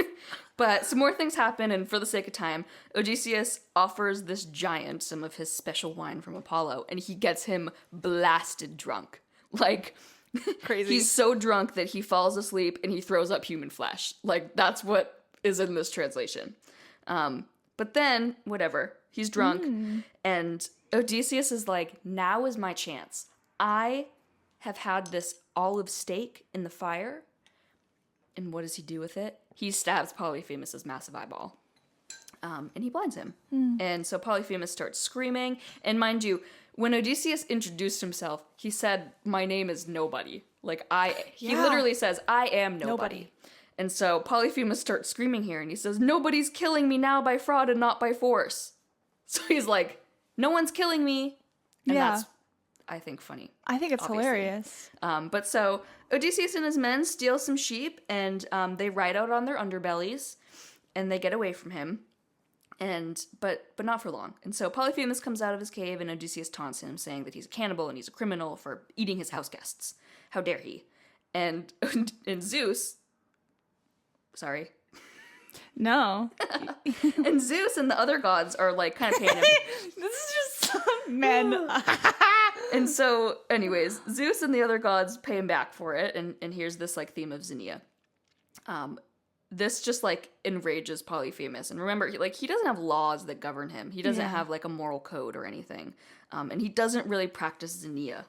But some more things happen, and for the sake of time, Odysseus offers this giant some of his special wine from Apollo, and he gets him blasted drunk. Crazy. He's so drunk that he falls asleep and he throws up human flesh. That's what is in this translation. But then, whatever, he's drunk, and Odysseus is like, now is my chance. I have had this olive steak in the fire. And what does he do with it? He stabs Polyphemus's massive eyeball. And he blinds him. And so Polyphemus starts screaming. And mind you, when Odysseus introduced himself, he said, "My name is nobody." He literally says, "I am nobody." And so Polyphemus starts screaming here, and he says, "Nobody's killing me now by fraud and not by force." So he's like, "No one's killing me." And that's, I think, funny. I think it's hilarious. But so Odysseus and his men steal some sheep, and they ride out on their underbellies, and they get away from him. But not for long. And so Polyphemus comes out of his cave, and Odysseus taunts him, saying that he's a cannibal and he's a criminal for eating his house guests. How dare he? And Zeus, sorry. No. And Zeus and the other gods are like kind of paying him. This is just some men. And so, anyways, Zeus and the other gods pay him back for it. And here's this like theme of Xenia. This just like enrages Polyphemus. And remember, he doesn't have laws that govern him. He doesn't have like a moral code or anything. And he doesn't really practice Xenia.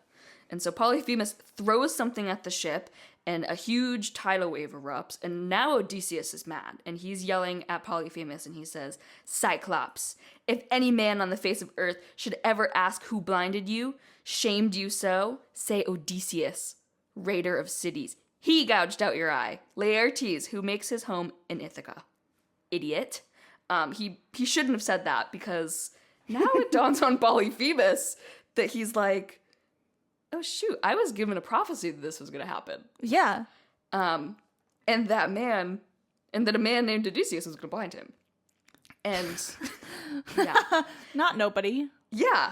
And so Polyphemus throws something at the ship, and a huge tidal wave erupts, and now Odysseus is mad, and he's yelling at Polyphemus, and he says, "Cyclops, if any man on the face of earth should ever ask who blinded you, shamed you so, say Odysseus, raider of cities. He gouged out your eye. Laertes, who makes his home in Ithaca." Idiot. He shouldn't have said that, because now it dawns on Polyphemus that he's like, oh shoot, I was given a prophecy that this was going to happen. Yeah. And that a man named Odysseus was going to blind him. And yeah. Not nobody. Yeah.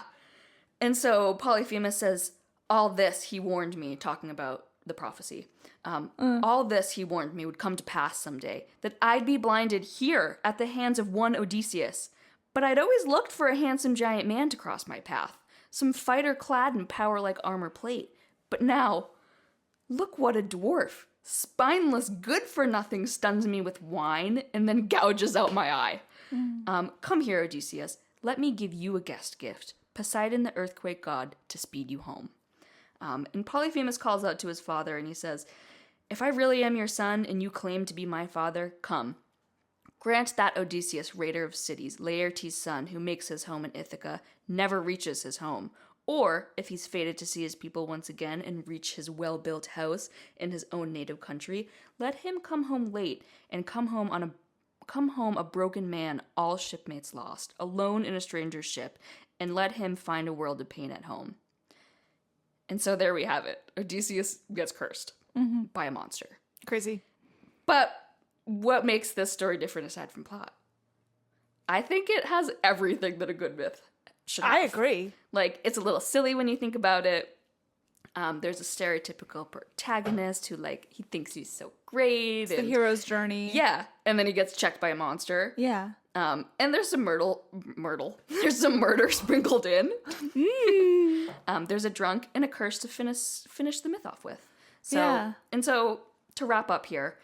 And so Polyphemus says, all this he warned me, talking about the prophecy. All this he warned me would come to pass someday, that I'd be blinded here at the hands of one Odysseus. But I'd always looked for a handsome giant man to cross my path. Some fighter clad in power like armor plate. But now, look what a dwarf. Spineless good-for-nothing stuns me with wine and then gouges out my eye. Come here, Odysseus. Let me give you a guest gift. Poseidon, the earthquake god, to speed you home. And Polyphemus calls out to his father and he says, if I really am your son and you claim to be my father, come. Grant that Odysseus, raider of cities, Laertes' son, who makes his home in Ithaca, never reaches his home. Or, if he's fated to see his people once again and reach his well-built house in his own native country, let him come home late and come home a broken man, all shipmates lost, alone in a stranger's ship, and let him find a world of pain at home. And so there we have it. Odysseus gets cursed by a monster. Crazy. But what makes this story different aside from plot? I think it has everything that a good myth should have. I agree. Like, it's a little silly when you think about it. There's a stereotypical protagonist who, like, he thinks he's so great. It's the hero's journey. Yeah. And then he gets checked by a monster. Yeah. And there's some There's some murder sprinkled in. There's a drunk and a curse to finish the myth off with. So, yeah. And so, to wrap up here,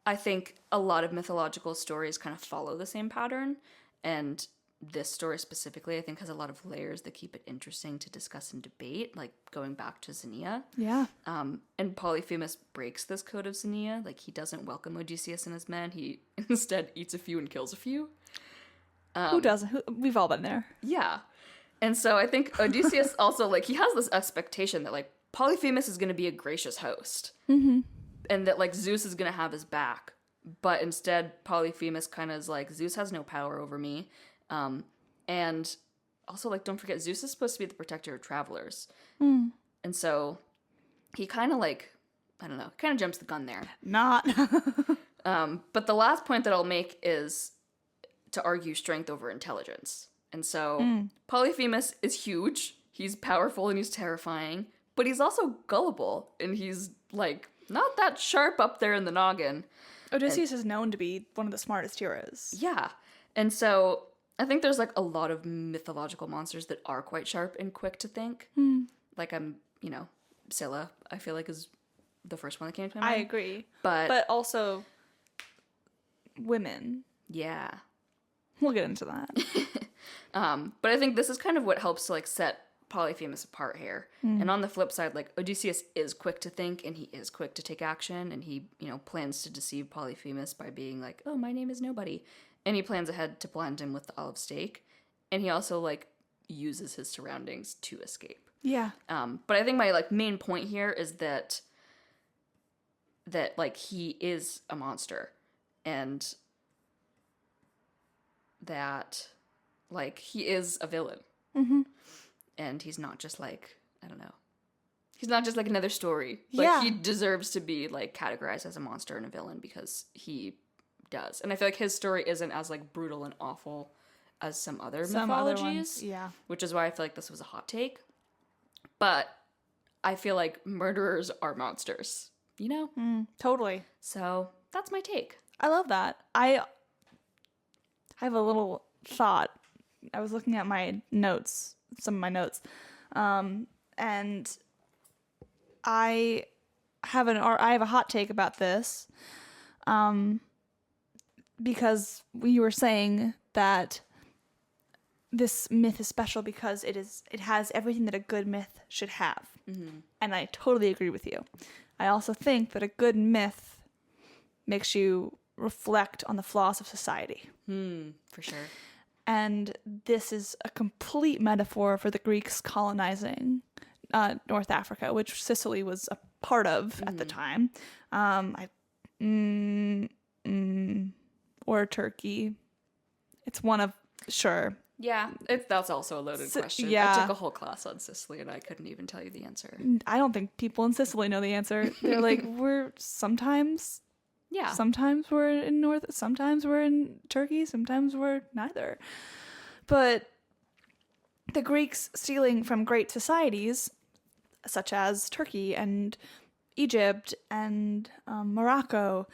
I think a lot of mythological stories kind of follow the same pattern, and this story specifically, I think, has a lot of layers that keep it interesting to discuss and debate, like going back to Xenia. Yeah. And Polyphemus breaks this code of Xenia. Like, he doesn't welcome Odysseus and his men. He instead eats a few and kills a few. Who doesn't? We've all been there. Yeah. And so I think Odysseus also, like, he has this expectation that, like, Polyphemus is going to be a gracious host. Mm-hmm. And that, like, Zeus is going to have his back. But instead, Polyphemus kind of is like, Zeus has no power over me. And also, like, don't forget, Zeus is supposed to be the protector of travelers. And so he kind of, like, I don't know, kind of jumps the gun there. Not. But the last point that I'll make is to argue strength over intelligence. And so Polyphemus is huge. He's powerful and he's terrifying. But he's also gullible. And he's, like, not that sharp up there in the noggin. Odysseus is known to be one of the smartest heroes. Yeah. And so I think there's, like, a lot of mythological monsters that are quite sharp and quick to think. Like, Scylla, I feel like, is the first one that came to my mind. I agree. But also women. yeah. We'll get into that. But I think this is kind of what helps to, like, set Polyphemus apart here. And on the flip side, like, Odysseus is quick to think and he is quick to take action, and he, plans to deceive Polyphemus by being like, oh, my name is nobody. And he plans ahead to blind him with the olive stake. And he also, like, uses his surroundings to escape. Yeah. But I think my, like, main point here is that like, he is a monster, and that, like, he is a villain. And he's not just, like, I don't know. He's not just, like, another story. Like, he deserves to be, like, categorized as a monster and a villain because he does. And I feel like his story isn't as, like, brutal and awful as some other mythologies. Yeah. Which is why I feel like this was a hot take. But I feel like murderers are monsters, you know? Totally. So that's my take. I love that. I have a little thought. I was looking at my notes, some of my notes, and I have a hot take about this, because you were saying that this myth is special because it has everything that a good myth should have, and I totally agree with you. I also think that a good myth makes you reflect on the flaws of society. For sure. And this is a complete metaphor for the Greeks colonizing North Africa, which Sicily was a part of at the time. Or Turkey. It's one of, sure. Yeah, that's also a loaded question. yeah. I took a whole class on Sicily and I couldn't even tell you the answer. I don't think people in Sicily know the answer. They're like, sometimes we're in North, sometimes we're in Turkey, sometimes we're neither. But the Greeks stealing from great societies, such as Turkey and Egypt and Morocco,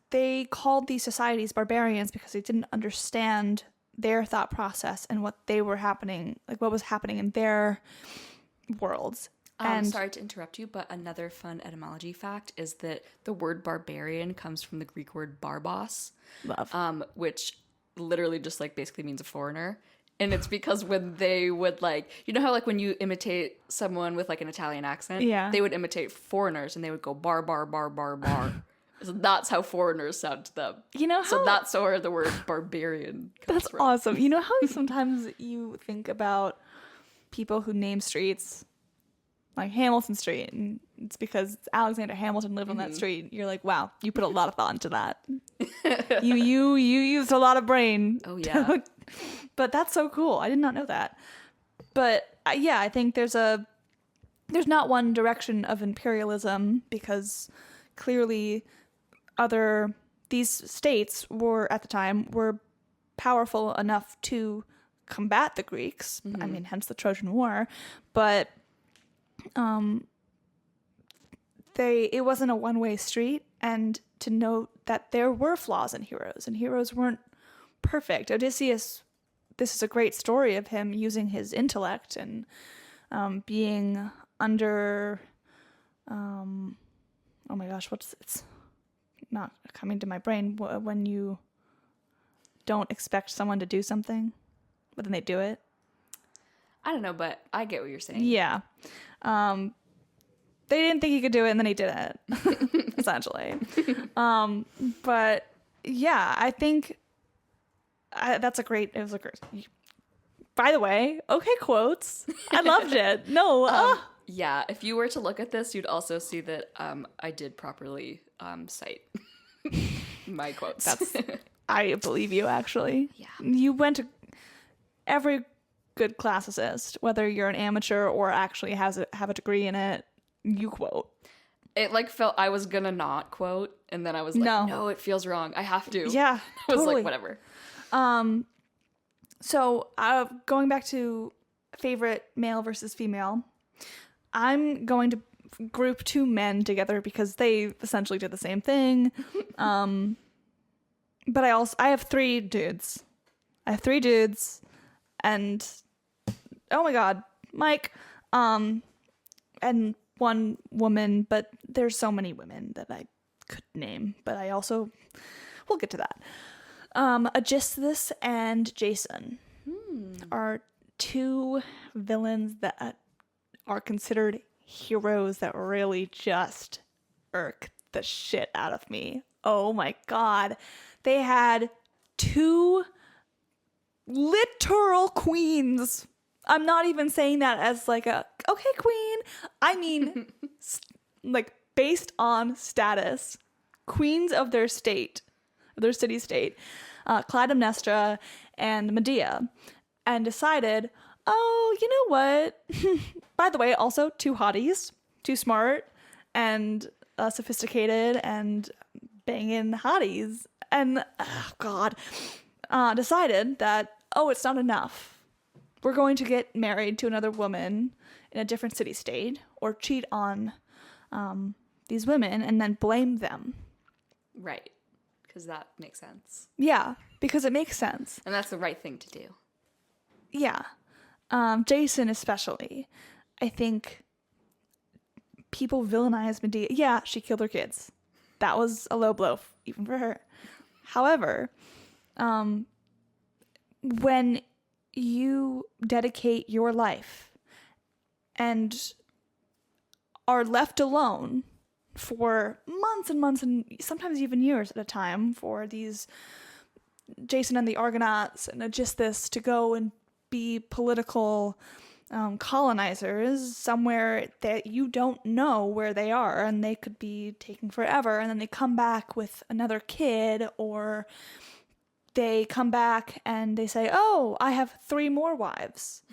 they called these societies barbarians because they didn't understand their thought process and what was happening in their worlds. And sorry to interrupt you, but another fun etymology fact is that the word barbarian comes from the Greek word barbos, which literally just basically means a foreigner. And it's because when they would you know how when you imitate someone with an Italian accent, they would imitate foreigners and they would go bar bar bar bar bar. So that's how foreigners sound to them. You know how... So that's where the word barbarian comes from. That's awesome. You know how sometimes you think about people who name streets, like Hamilton Street, and it's because Alexander Hamilton lived on that street. You're like, wow, you put a lot of thought into that. you used a lot of brain. Oh, yeah. But that's so cool. I did not know that. But yeah, I think there's not one direction of imperialism, because clearly these states at the time were powerful enough to combat the Greeks. I mean, hence the Trojan War. But it wasn't a one-way street, and to note that there were flaws in heroes, and heroes weren't perfect. Odysseus, this is a great story of him using his intellect and being under oh my gosh, it's not coming to my brain, when you don't expect someone to do something, but then they do it. I don't know, but I get what you're saying. Yeah. They didn't think he could do it, and then he did it, essentially. But yeah, I think it was a great, by the way, okay quotes. I loved it. No. Yeah, if you were to look at this, you'd also see that I did properly cite my quotes. I believe you, actually. Yeah. You went to every good classicist, whether you're an amateur or actually have a degree in it, you quote. It felt I was gonna not quote, and then I was like, no, it feels wrong. I have to. Yeah, I was totally. like, whatever. So going back to favorite male versus female, I'm going to group two men together because they essentially did the same thing. But I have three dudes. And oh my God, Mike, and one woman, but there's so many women that I could name, but we'll get to that. Aegisthus and Jason are two villains that are considered heroes that really just irk the shit out of me. Oh my God. They had two literal queens. I'm not even saying that as okay, queen. I mean, based on status, queens of their state, their city-state, Clytemnestra and Medea, and decided, oh, you know what? By the way, also two hotties, too smart and sophisticated and banging hotties. And, oh God, decided that, it's not enough. We're going to get married to another woman in a different city-state or cheat on these women and then blame them. Right. Because that makes sense. Yeah, because it makes sense. And that's the right thing to do. Yeah. Jason especially. I think people villainize Medea. Yeah, she killed her kids. That was a low blow, even for her. However, when you dedicate your life and are left alone for months and months and sometimes even years at a time for these Jason and the Argonauts and Aegisthus to go and be political colonizers somewhere that you don't know where they are, and they could be taking forever, and then they come back with another kid, or they come back and they say, oh, I have 3 more wives.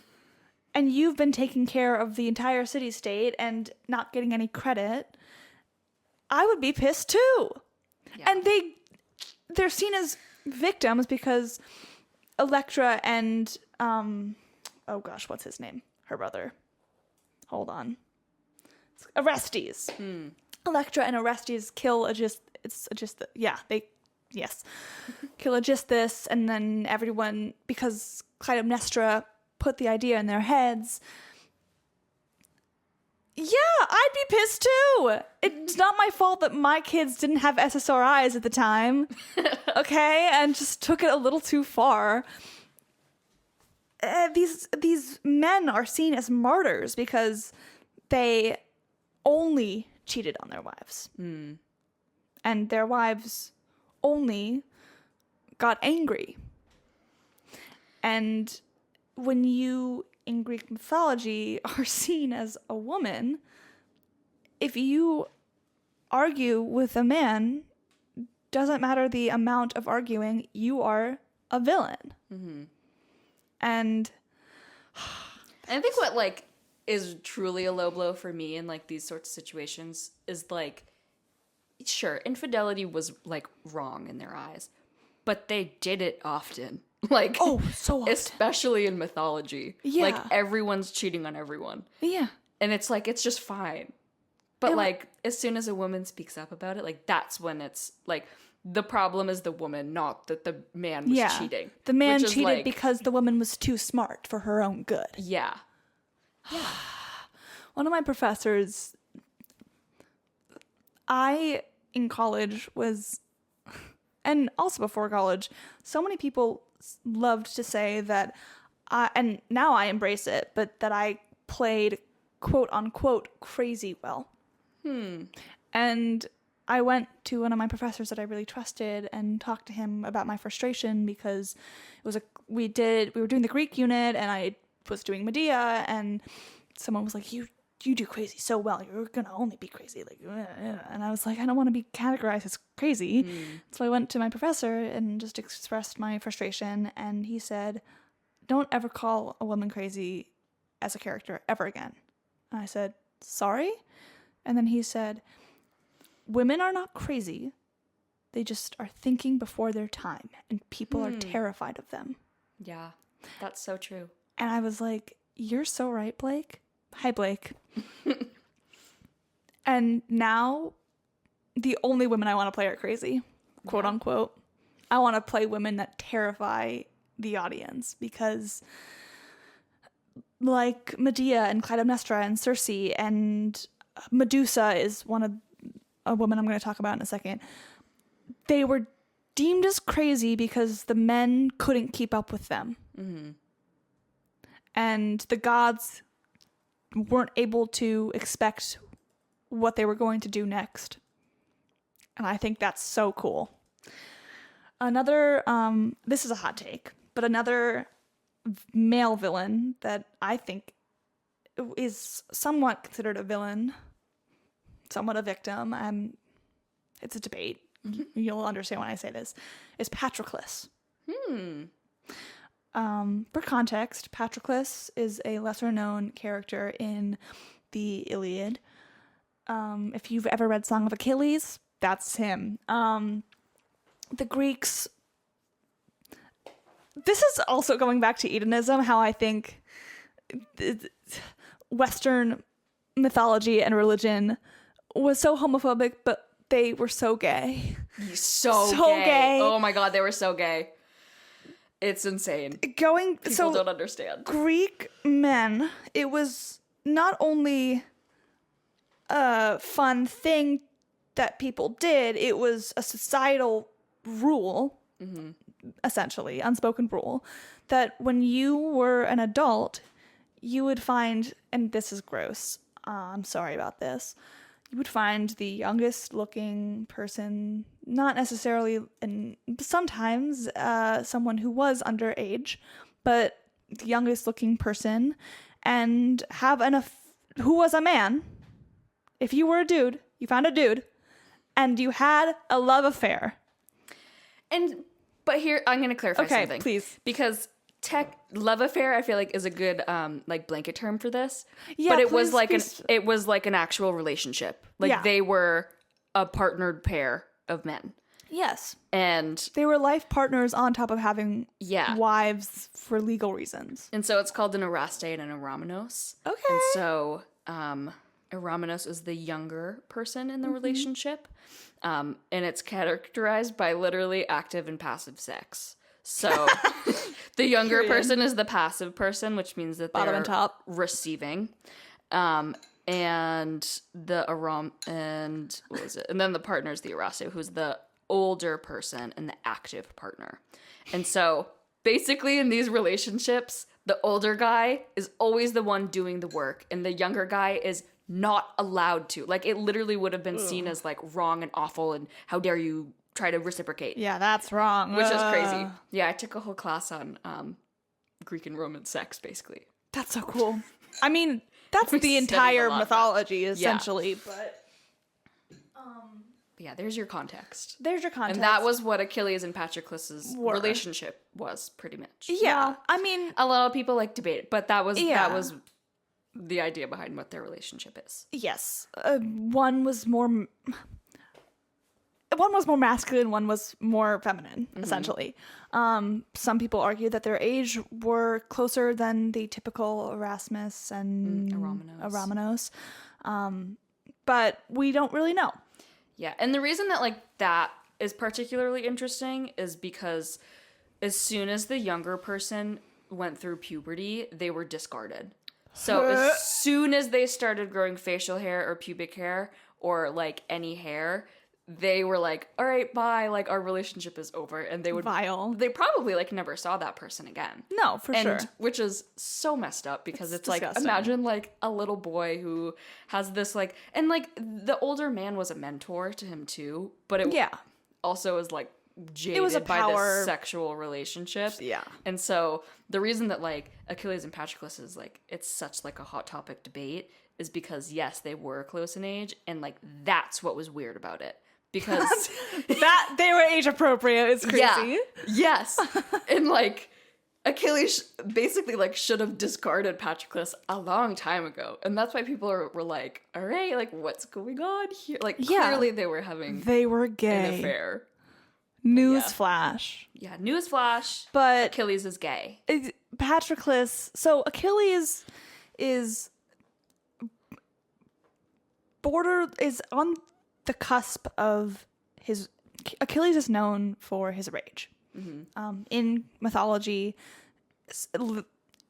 And you've been taking care of the entire city-state and not getting any credit. I would be pissed too. Yeah. And they're seen as victims because Electra and oh gosh, what's his name? Her brother. Hold on. Orestes. Electra and Orestes kill kill Aegisthus, and then everyone, because Clytemnestra put the idea in their heads. Yeah, I'd be pissed too. It's not my fault that my kids didn't have SSRIs at the time, okay, and just took it a little too far. These men are seen as martyrs because they only cheated on their wives, and their wives only got angry. And when you, in Greek mythology, are seen as a woman, if you argue with a man, doesn't matter the amount of arguing, you are a villain. Mm-hmm. And I think what, like, is truly a low blow for me in, like, these sorts of situations is, like, sure, infidelity was, like, wrong in their eyes, but they did it often. Like, oh, so often. Especially in mythology. Yeah. Like, everyone's cheating on everyone. Yeah. And it's like, it's just fine. But, like, as soon as a woman speaks up about it, like, that's when it's, like, the problem is the woman, not that the man was cheating. The man cheated cheated because the woman was too smart for her own good. Yeah. Yeah. One of my professors, in college was, and also before college, so many people loved to say that, and now I embrace it, but that I played quote unquote crazy well. And I went to one of my professors that I really trusted and talked to him about my frustration because it was we were doing the Greek unit and I was doing Medea, and someone was like, you do crazy so well, you're gonna only be crazy, like, and I was like, I don't want to be categorized as crazy. So I went to my professor and just expressed my frustration, and he said, don't ever call a woman crazy as a character ever again. And I said, sorry? And then he said, women are not crazy, they just are thinking before their time, and people are terrified of them. Yeah, that's so true. And I was like, you're so right, Blake. Hi, Blake. And now, the only women I want to play are crazy, quote unquote. I want to play women that terrify the audience because, like Medea and Clytemnestra and Circe and Medusa is a woman I'm going to talk about in a second. They were deemed as crazy because the men couldn't keep up with them. Mm-hmm. And the gods weren't able to expect what they were going to do next. And I think that's so cool. Another, this is a hot take, but another male villain that I think is somewhat considered a villain, somewhat a victim, it's a debate. You'll understand when I say this, is Patroclus. For context, Patroclus is a lesser-known character in the Iliad. If you've ever read Song of Achilles, that's him. The Greeks... This is also going back to Hedonism, how I think Western mythology and religion was so homophobic, but they were so gay. So gay. Oh my god, they were so gay. It's insane. People don't understand. Greek men, it was not only a fun thing that people did, it was a societal rule, essentially, unspoken rule, that when you were an adult, you would find, and this is gross, I'm sorry about this, you would find the youngest looking person, not necessarily, and sometimes someone who was underage, but the youngest looking person, and have who was a man. If you were a dude, you found a dude, and you had a love affair. But here, I'm going to clarify something. Okay, please. Because love affair, I feel like, is a good blanket term for this. Yeah, but it was like an actual relationship. Like they were a partnered pair of men. Yes. And they were life partners on top of having wives for legal reasons. And so it's called an eraste and an eramenos. Okay. And so eramenos is the younger person in the relationship. And it's characterized by literally active and passive sex. So the younger person is the passive person, which means that they're bottom and top receiving. And the and what was it? And then the partner is the eraste, who's the older person and the active partner. And so basically in these relationships, the older guy is always the one doing the work, and the younger guy is not allowed to. Like, it literally would have been seen as like wrong and awful, and how dare you try to reciprocate. Yeah, that's wrong. Which is crazy. Yeah, I took a whole class on Greek and Roman sex, basically. That's so cool. I mean, that's the entire mythology, essentially, but yeah, there's your context. And that was what Achilles and Patroclus's relationship was, pretty much. Yeah. I mean, a lot of people like debate it, but that was the idea behind what their relationship is. Yes. One was more masculine, one was more feminine, essentially. Some people argue that their age were closer than the typical Erasmus and Eramenos. But we don't really know. Yeah, and the reason that that is particularly interesting is because as soon as the younger person went through puberty, they were discarded. So as soon as they started growing facial hair or pubic hair or any hair, they were like, all right, bye, our relationship is over. And they would they probably never saw that person again. No, for sure. Which is so messed up because it's disgusting. imagine a little boy who has this and the older man was a mentor to him too, but it also was jaded by this sexual relationship. Yeah. And so the reason that Achilles and Patroclus is it's such a hot topic debate is because yes, they were close in age, and that's what was weird about it. Because that they were age appropriate is crazy. Yeah. Yes. And Achilles basically should have discarded Patroclus a long time ago. And that's why people were like, all right, what's going on here? Clearly they were gay. An affair. Newsflash. Yeah, newsflash. But Achilles is gay. Patroclus. So Achilles is on the cusp of his. Achilles is known for his rage. Mm-hmm. In mythology,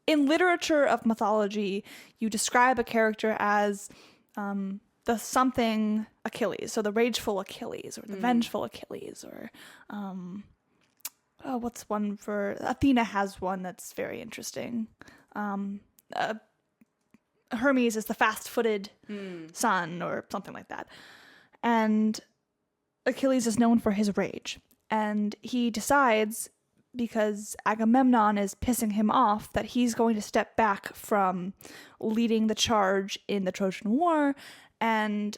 in literature of mythology, you describe a character as the something Achilles, so the rageful Achilles, or the vengeful Achilles, or what's one for Athena has one that's very interesting. Hermes is the fast-footed son, or something like that. And Achilles is known for his rage. And he decides, because Agamemnon is pissing him off, that he's going to step back from leading the charge in the Trojan War and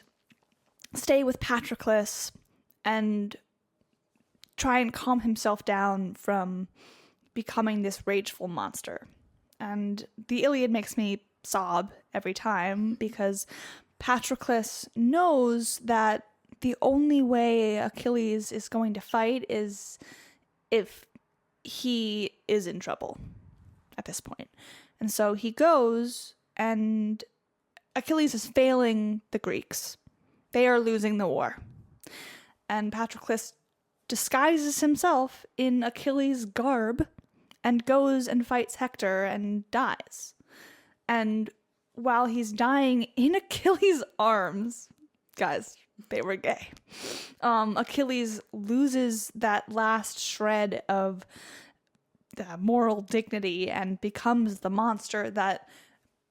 stay with Patroclus and try and calm himself down from becoming this rageful monster. And the Iliad makes me sob every time, because Patroclus knows that the only way Achilles is going to fight is if he is in trouble at this point. And so he goes and Achilles is failing the Greeks. They are losing the war. And Patroclus disguises himself in Achilles' garb and goes and fights Hector and dies. And while he's dying in Achilles' arms, guys, they were gay. Achilles loses that last shred of moral dignity and becomes the monster that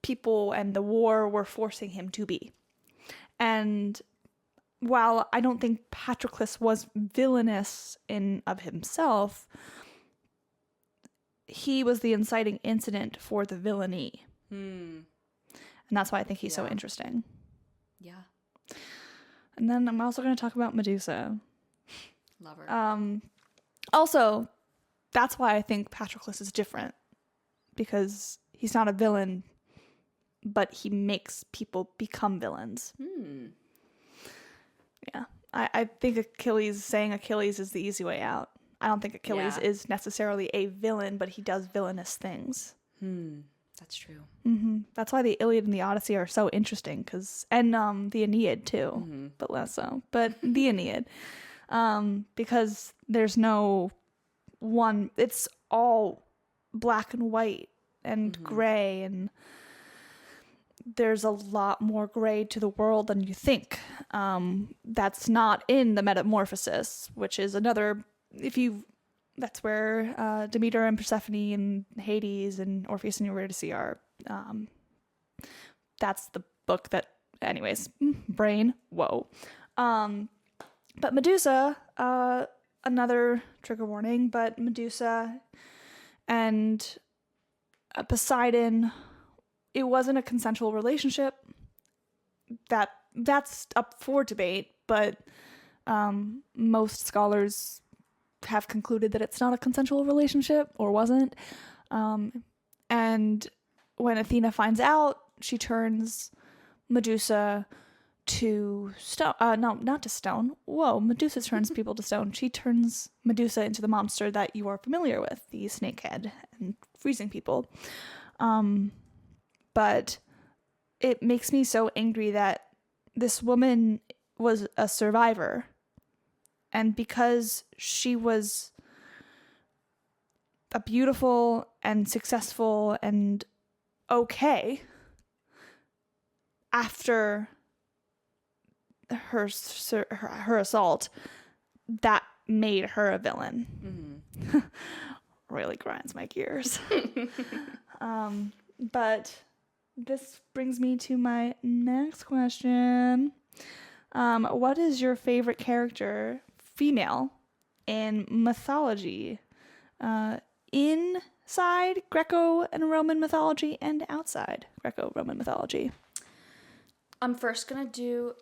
people and the war were forcing him to be. And while I don't think Patroclus was villainous in of himself, he was the inciting incident for the villainy. And that's why I think he's so interesting. Yeah. And then I'm also going to talk about Medusa. Love her. Also, that's why I think Patroclus is different. Because he's not a villain, but he makes people become villains. Yeah. I think saying Achilles is the easy way out. I don't think Achilles is necessarily a villain, but he does villainous things. That's true. That's why the Iliad and the Odyssey are so interesting, and the Aeneid too, but less so. But the Aeneid, because there's no one. It's all black and white and gray, and there's a lot more gray to the world than you think. That's not in the Metamorphosis, which is another. That's where Demeter and Persephone and Hades and Orpheus and Eurydice are. That's the book that, anyways, brain, whoa. But Medusa, another trigger warning, but Medusa and Poseidon, it wasn't a consensual relationship. That's up for debate, but most scholars have concluded that it's not a consensual relationship, or wasn't. And when Athena finds out, she turns Medusa to stone. No, not to stone. Whoa, Medusa turns people to stone. She turns Medusa into the monster that you are familiar with, the snakehead and freezing people. But it makes me so angry that this woman was a survivor. And because she was a beautiful and successful and okay after her assault, that made her a villain. Really grinds my gears. But this brings me to my next question. What is your favorite character, female, in mythology? Inside Greco and Roman mythology and outside Greco-Roman mythology. I'm first going to do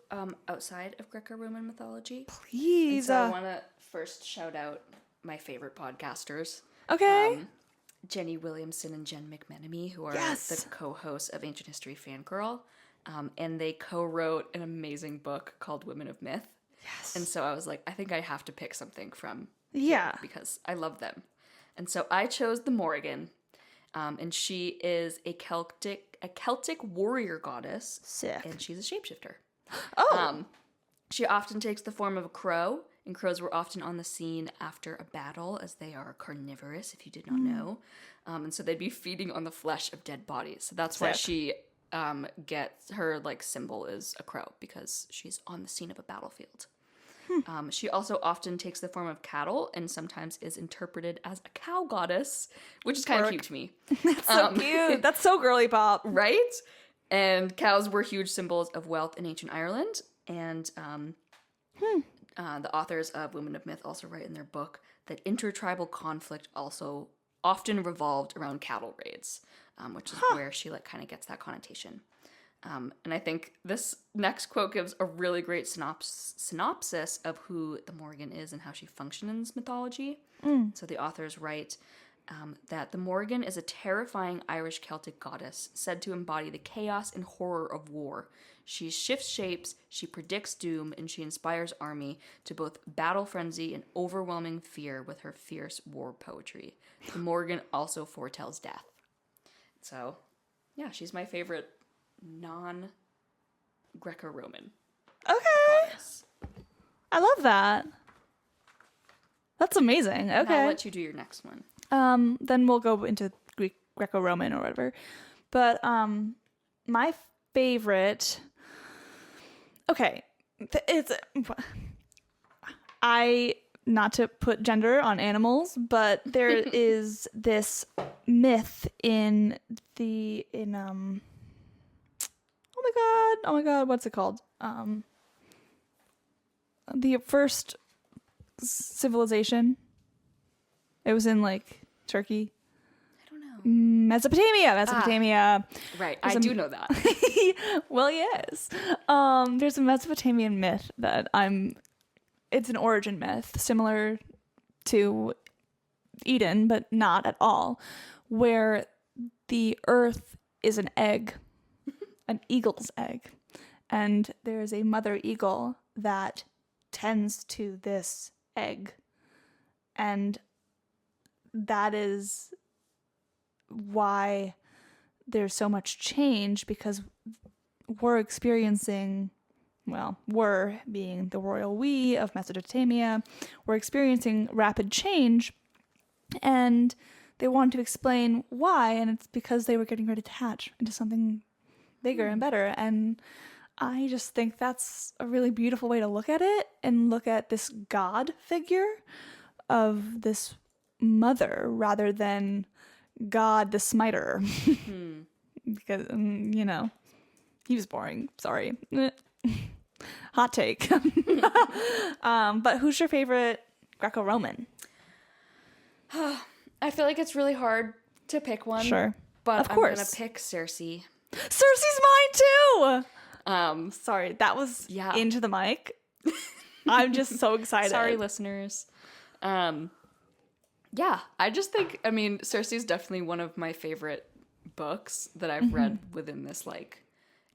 outside of Greco-Roman mythology. Please. And so I want to first shout out my favorite podcasters. Okay. Jenny Williamson and Jen McMenemy, who are the co-hosts of Ancient History Fangirl. And they co-wrote an amazing book called Women of Myth. Yes. And so I was like, I think I have to pick something from here because I love them. And so I chose the Morrigan. And she is a Celtic warrior goddess. Sick. And she's a shapeshifter. Oh. She often takes the form of a crow, and crows were often on the scene after a battle, as they are carnivorous, if you did not know. And so they'd be feeding on the flesh of dead bodies. So that's why she gets her symbol is a crow, because she's on the scene of a battlefield. She also often takes the form of cattle and sometimes is interpreted as a cow goddess, which is kind of cute to me. That's so cute. That's so girly pop. Right? And cows were huge symbols of wealth in ancient Ireland. And the authors of Women of Myth also write in their book that intertribal conflict also often revolved around cattle raids, which is where she kind of gets that connotation. And I think this next quote gives a really great synopsis of who the Morrigan is and how she functions in mythology. So the authors write that the Morrigan is a terrifying Irish Celtic goddess said to embody the chaos and horror of war. She shifts shapes, she predicts doom, and she inspires army to both battle frenzy and overwhelming fear with her fierce war poetry. The Morrigan also foretells death. So, yeah, she's my favorite non-Greco-Roman Okay. goddess. I love that. That's amazing. And Okay. I'll let you do your next one. Then we'll go into Greco-Roman or whatever. But my favorite. Okay, it's not to put gender on animals, but there is this myth oh my god, what's it called? The first civilization. It was in like Turkey. I don't know. Mesopotamia. Right, I do know that. Well, yes. There's a Mesopotamian myth that it's an origin myth similar to Eden, but not at all, where the earth is an egg, an eagle's egg, and there's a mother eagle that tends to this egg, and that is why there's so much change, because we're experiencing, well, we're being the royal we of Mesopotamia, we're experiencing rapid change, and they want to explain why, and it's because they were getting ready to hatch into something bigger and better. And I just think that's a really beautiful way to look at it, and look at this god figure of this mother rather than God the smiter. Because, he was boring. Sorry. Hot take. But who's your favorite Greco-Roman? I feel like it's really hard to pick one. Sure. But Of course. I'm gonna pick Circe. Cersei's mine too! Sorry, that was into the mic. I'm just so excited. Sorry, listeners. Yeah, I just think, Circe is definitely one of my favorite books that I've read within this,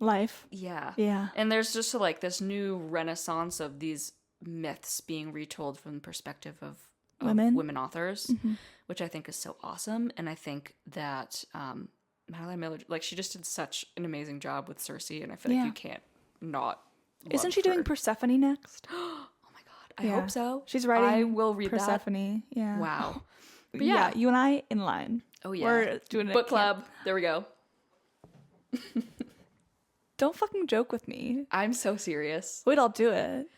Life. Yeah. Yeah. And there's just this new renaissance of these myths being retold from the perspective of women authors, which I think is so awesome. And I think that Madeline Miller, she just did such an amazing job with Circe, and I feel like you can't not love Isn't she doing her. Persephone next? Oh my god, I hope so. She's writing I will read Persephone. that. Yeah. Wow. But yeah, you and I in line. Oh yeah. We're doing book club. There we go. Don't fucking joke with me. I'm so serious. Wait, I'll do it.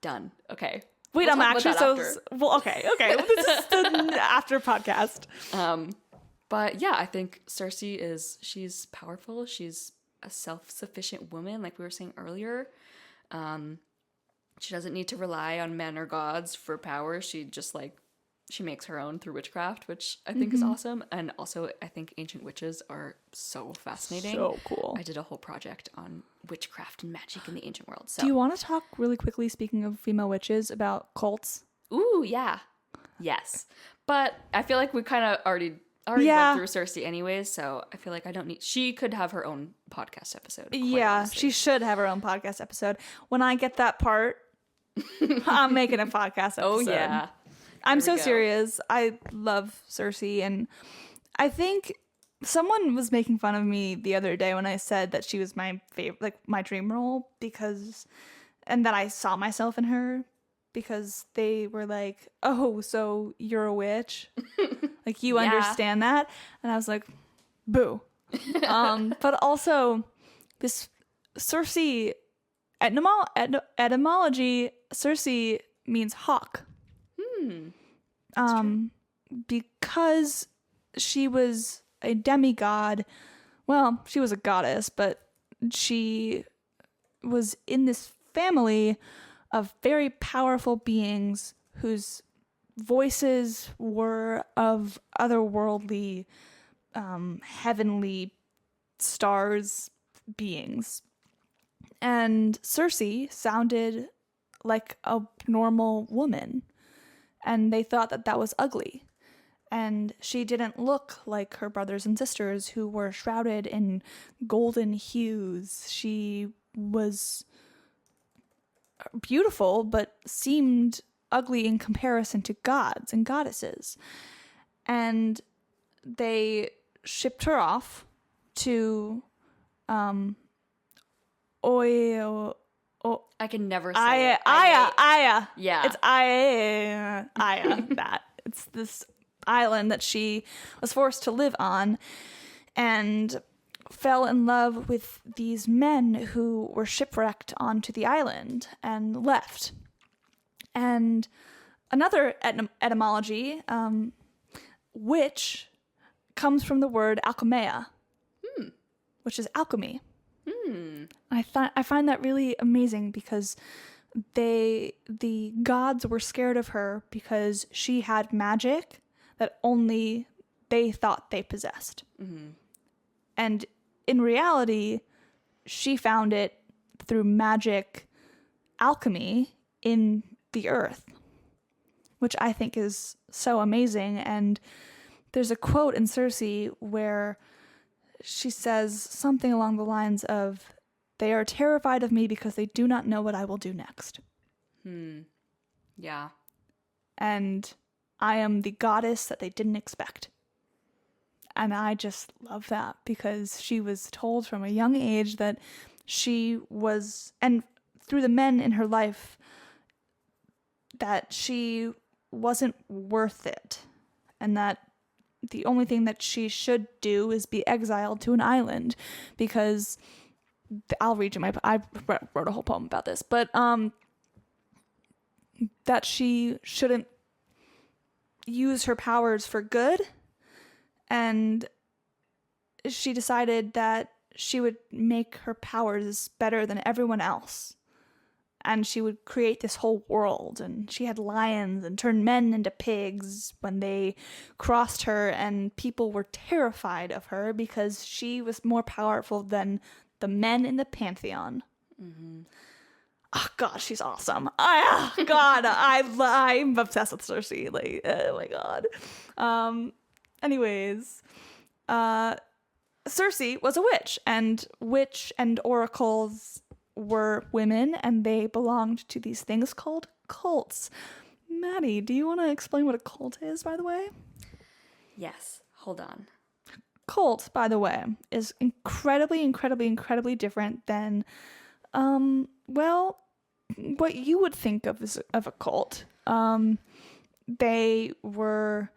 Done. Okay. Wait, We'll I'm talk actually about that so after. well. Okay. This is the after podcast. But yeah, I think Circe she's powerful. She's a self-sufficient woman, like we were saying earlier. She doesn't need to rely on men or gods for power. She just she makes her own through witchcraft, which I think is awesome. And also, I think ancient witches are so fascinating. So cool. I did a whole project on witchcraft and magic in the ancient world. So. Do you want to talk really quickly, speaking of female witches, about cults? Ooh, yeah. Yes. But I feel like we kind of already went through Circe anyways, so I feel like I don't need... She could have her own podcast episode. Honestly. She should have her own podcast episode. When I get that part, I'm making a podcast episode. Oh, yeah. I'm so serious. I love Circe, and I think someone was making fun of me the other day when I said that she was my favorite, my dream role, and that I saw myself in her, because they were like, "Oh, so you're a witch? You understand that?" And I was like, "Boo." But also, this Circe etymology, Circe means hawk. Because she was a demigod. Well, she was a goddess, but she was in this family of very powerful beings whose voices were of otherworldly, heavenly stars beings. And Circe sounded like a normal woman, and they thought that that was ugly. And she didn't look like her brothers and sisters, who were shrouded in golden hues. She was beautiful, but seemed ugly in comparison to gods and goddesses. And they shipped her off to Oyo. I can never say it. Aya. Yeah. It's Aya. That. It's this island that she was forced to live on and fell in love with these men who were shipwrecked onto the island and left. And another etymology, witch, comes from the word alchemia, which is alchemy. I find that really amazing because the gods were scared of her because she had magic that only they thought they possessed. And in reality, she found it through magic alchemy in the earth, which I think is so amazing. And there's a quote in Circe where she says something along the lines of, "They are terrified of me because they do not know what I will do next." Yeah. And I am the goddess that they didn't expect. And I just love that because she was told from a young age that she was, and through the men in her life, that she wasn't worth it. And that the only thing that she should do is be exiled to an island because I'll read you I wrote a whole poem about this, but that she shouldn't use her powers for good, and she decided that she would make her powers better than everyone else. And she would create this whole world, and she had lions and turned men into pigs when they crossed her, and people were terrified of her because she was more powerful than the men in the pantheon. Oh God, she's awesome. I'm obsessed with Circe. Like, oh my God. Anyways, Circe was a witch and oracles were women, and they belonged to these things called cults. Maddie, do you want to explain what a cult is, by the way? Yes. Hold on. Cult, by the way, is incredibly different than, well, what you would think of as of a cult. They were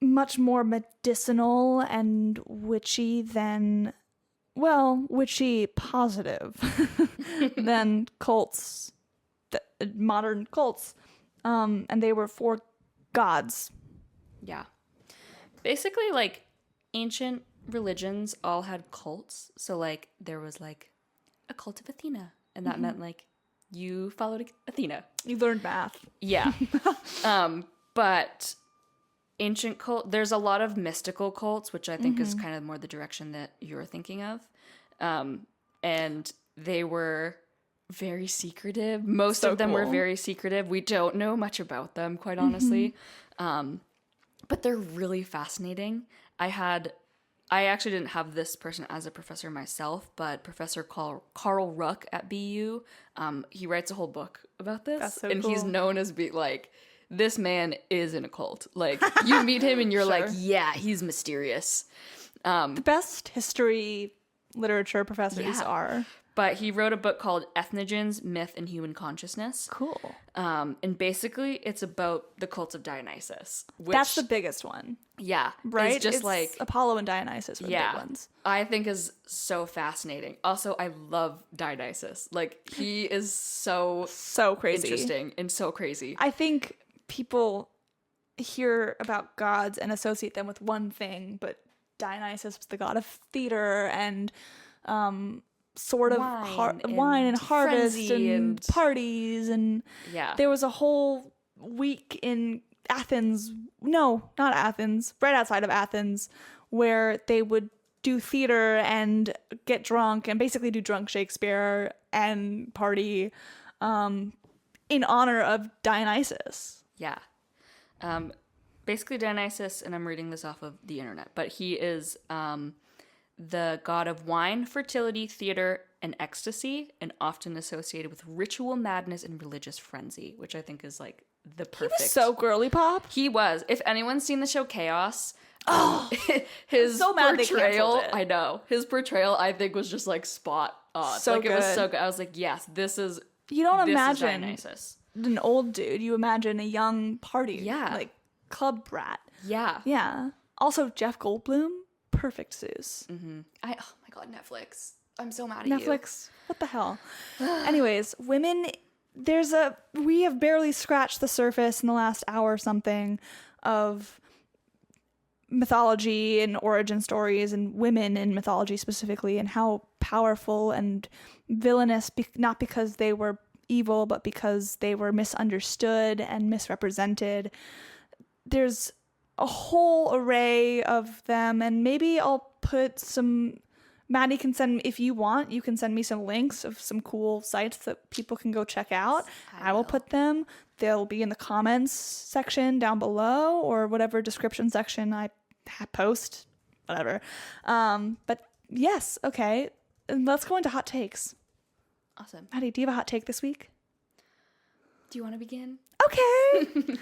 much more medicinal and witchy than, well, witchy positive than cults, modern cults. And they were for gods. Yeah. Basically, like, ancient religions all had cults. So, like, there was, like, a cult of Athena. And that meant, like, you followed Athena. You learned math. Yeah. But ancient cult, there's a lot of mystical cults, which I think is kind of more the direction that you're thinking of. And they were very secretive. Most of them were very secretive. We don't know much about them, quite honestly. But they're really fascinating. I actually didn't have this person as a professor myself, but Professor Carl Ruck at BU, he writes a whole book about this. That's so and cool. He's known as like, this man is in a cult. Like, you meet him and you're like, yeah, he's mysterious. The best history literature professors are. But he wrote a book called Ethnogens, Myth, and Human Consciousness. Cool. And basically, it's about the cult of Dionysus. Which, That's the biggest one. Yeah. Right? It's just like... Apollo and Dionysus were the big ones. I think is so fascinating. Also, I love Dionysus. Like, he is so crazy. Interesting and so crazy. I think people hear about gods and associate them with one thing, but Dionysus was the god of theater and sort of wine and harvest and parties, and there was a whole week in Athens, no, not Athens, right outside of Athens, where they would do theater and get drunk and basically do drunk Shakespeare and party in honor of Dionysus. Yeah. Basically Dionysus, and I'm reading this off of the internet, but he is the god of wine, fertility, theater, and ecstasy, and often associated with ritual madness and religious frenzy, which I think is like the perfect. He was so girly pop. He was. If anyone's seen the show Chaos, his so mad they canceled portrayal, it. I know, his portrayal I think was just like spot odd. So like, it was good. so good. I was like, yes, this is You don't this is imagine Dionysus. an old dude. You imagine a young party. Yeah. Like, club rat. Yeah. Yeah. Also, Jeff Goldblum, perfect Zeus. Oh my god, Netflix. I'm so mad at you. Netflix, what the hell? Anyways, women, we have barely scratched the surface in the last hour or something of mythology and origin stories and women in mythology specifically, and how powerful and villainous, not because they were evil, but because they were misunderstood and misrepresented. There's a whole array of them, and maybe I'll put some... Maddie can if you want, you can send me some links of some cool sites that people can go check out. I will put them. They'll be in the comments section down below, or whatever description section I post, whatever. But yes, okay. And let's go into hot takes. Awesome. Maddie, do you have a hot take this week? Do you want to begin? Okay.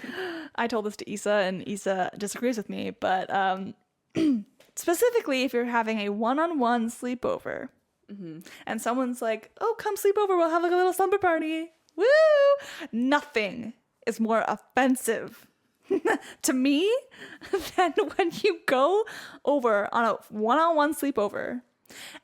I told this to Issa, and Issa disagrees with me, but specifically if you're having a one-on-one sleepover and someone's like, oh, come sleep over, we'll have like a little slumber party. Woo! Nothing is more offensive to me than when you go over on a one-on-one sleepover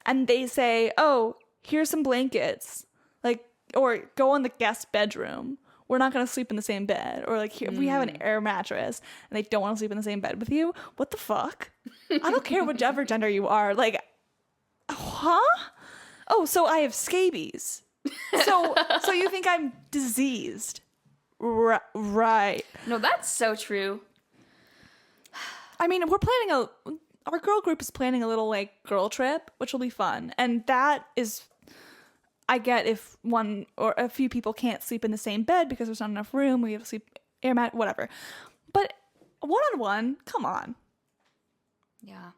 and they say, oh, here's some blankets, like, or go in the guest bedroom. We're not going to sleep in the same bed. Or like, here, we have an air mattress and they don't want to sleep in the same bed with you. What the fuck? I don't care whichever gender you are. Like, huh? Oh, so I have scabies. So you think I'm diseased. Right. No, that's so true. I mean, our girl group is planning a little like girl trip, which will be fun. And that is... I get if one or a few people can't sleep in the same bed because there's not enough room, we have to sleep air mat, whatever. But one-on-one, come on. Yeah.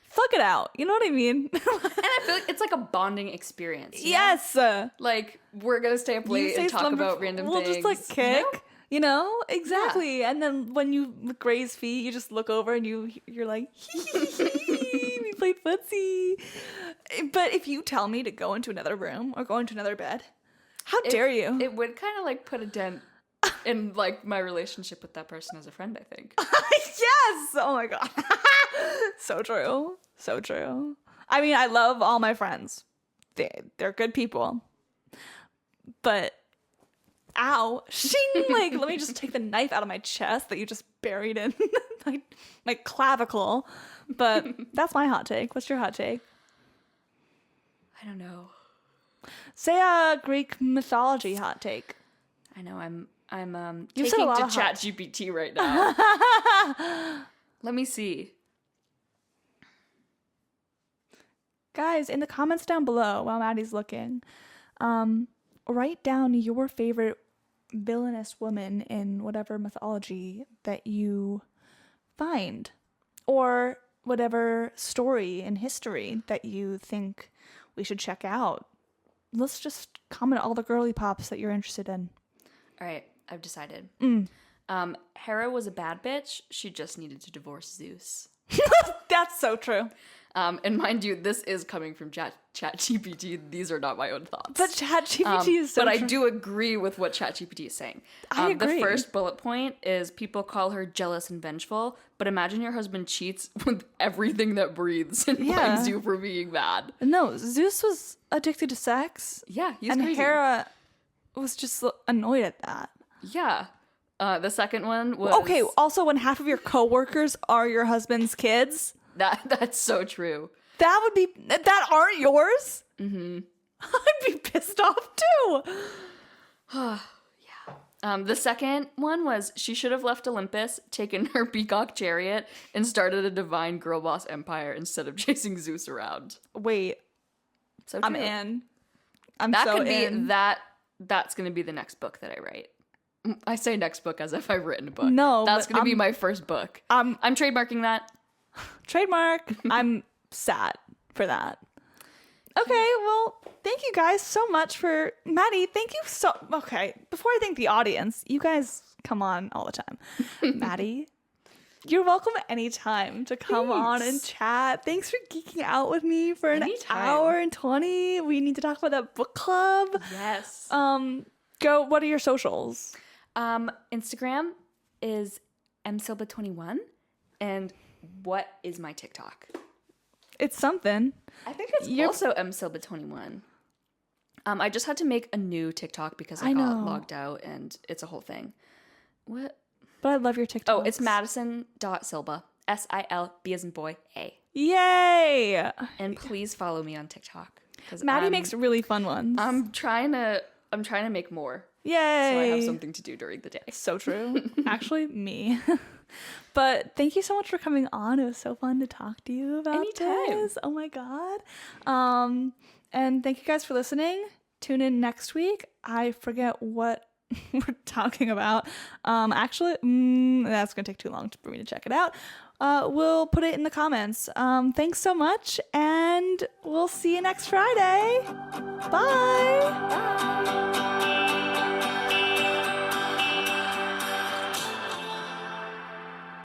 Fuck it out. You know what I mean? And I feel like it's like a bonding experience. Yes. Like, we're going to stay up late and talk about random things. We'll just like kick. You know? Exactly. Yeah. And then when you graze feet, you just look over and you're like, we played footsie. But if you tell me to go into another room or go into another bed, how dare you? It would kind of like put a dent in like my relationship with that person as a friend, I think. Yes! Oh my god. So true. So true. I mean, I love all my friends. They're good people. But ow, shing, like, let me just take the knife out of my chest that you just buried in my clavicle. But that's my hot take. What's your hot take? I don't know. Say a Greek mythology hot take. I know I'm You've taking said a lot to of hot- ChatGPT right now. Let me see. Guys, in the comments down below while Maddie's looking, write down your favorite villainous woman in whatever mythology that you find, or whatever story in history that you think we should check out. Let's just comment all the girly pops that you're interested in. All right, I've decided. Hera was a bad bitch. She just needed to divorce Zeus. That's so true. And mind you, this is coming from ChatGPT. These are not my own thoughts. But ChatGPT is so But I true. do agree with what ChatGPT is saying. I agree. The first bullet point is people call her jealous and vengeful, but imagine your husband cheats with everything that breathes and blames you for being mad. No, Zeus was addicted to sex. Yeah, he's and crazy. Hera was just annoyed at that. Yeah. The second one was... Okay, also when half of your coworkers are your husband's kids... That's so true. That aren't yours? Mm-hmm. I'd be pissed off too. Yeah. The second one was she should have left Olympus, taken her peacock chariot, and started a divine girl boss empire instead of chasing Zeus around. Wait, So true. I'm in. That so could be in. That's going to be the next book that I write. I say next book as if I've written a book. No, that's but going to be my first book. I'm trademarking that. Trademark. I'm sad for that. Okay, well, thank you guys so much for... Maddie, thank you so... Okay, before I thank the audience, you guys come on all the time. Maddie, You're welcome anytime to come on and Thanks. chat. Thanks for geeking out with me for an Anytime. hour and 20. We need to talk about that book club. Yes. What are your socials? Instagram is msilba21. And what is my TikTok? It's something. I think it's also msilba21. I just had to make a new TikTok because I got logged out and it's a whole thing. What? But I love your TikTok. Oh, it's madison.silba. S-I-L-B as in boy, A. Yay! And please follow me on TikTok. Maddie makes really fun ones. I'm trying to make more. Yay! So I have something to do during the day. So true. Actually, me. But thank you so much for coming on. It was so fun to talk to you about Anytime. this. Oh my God. And thank you guys for listening. Tune in next week. I forget what we're talking about. Actually, that's going to take too long for me to check it out. We'll put it in the comments. Thanks so much, and we'll see you next Friday. Bye. Bye.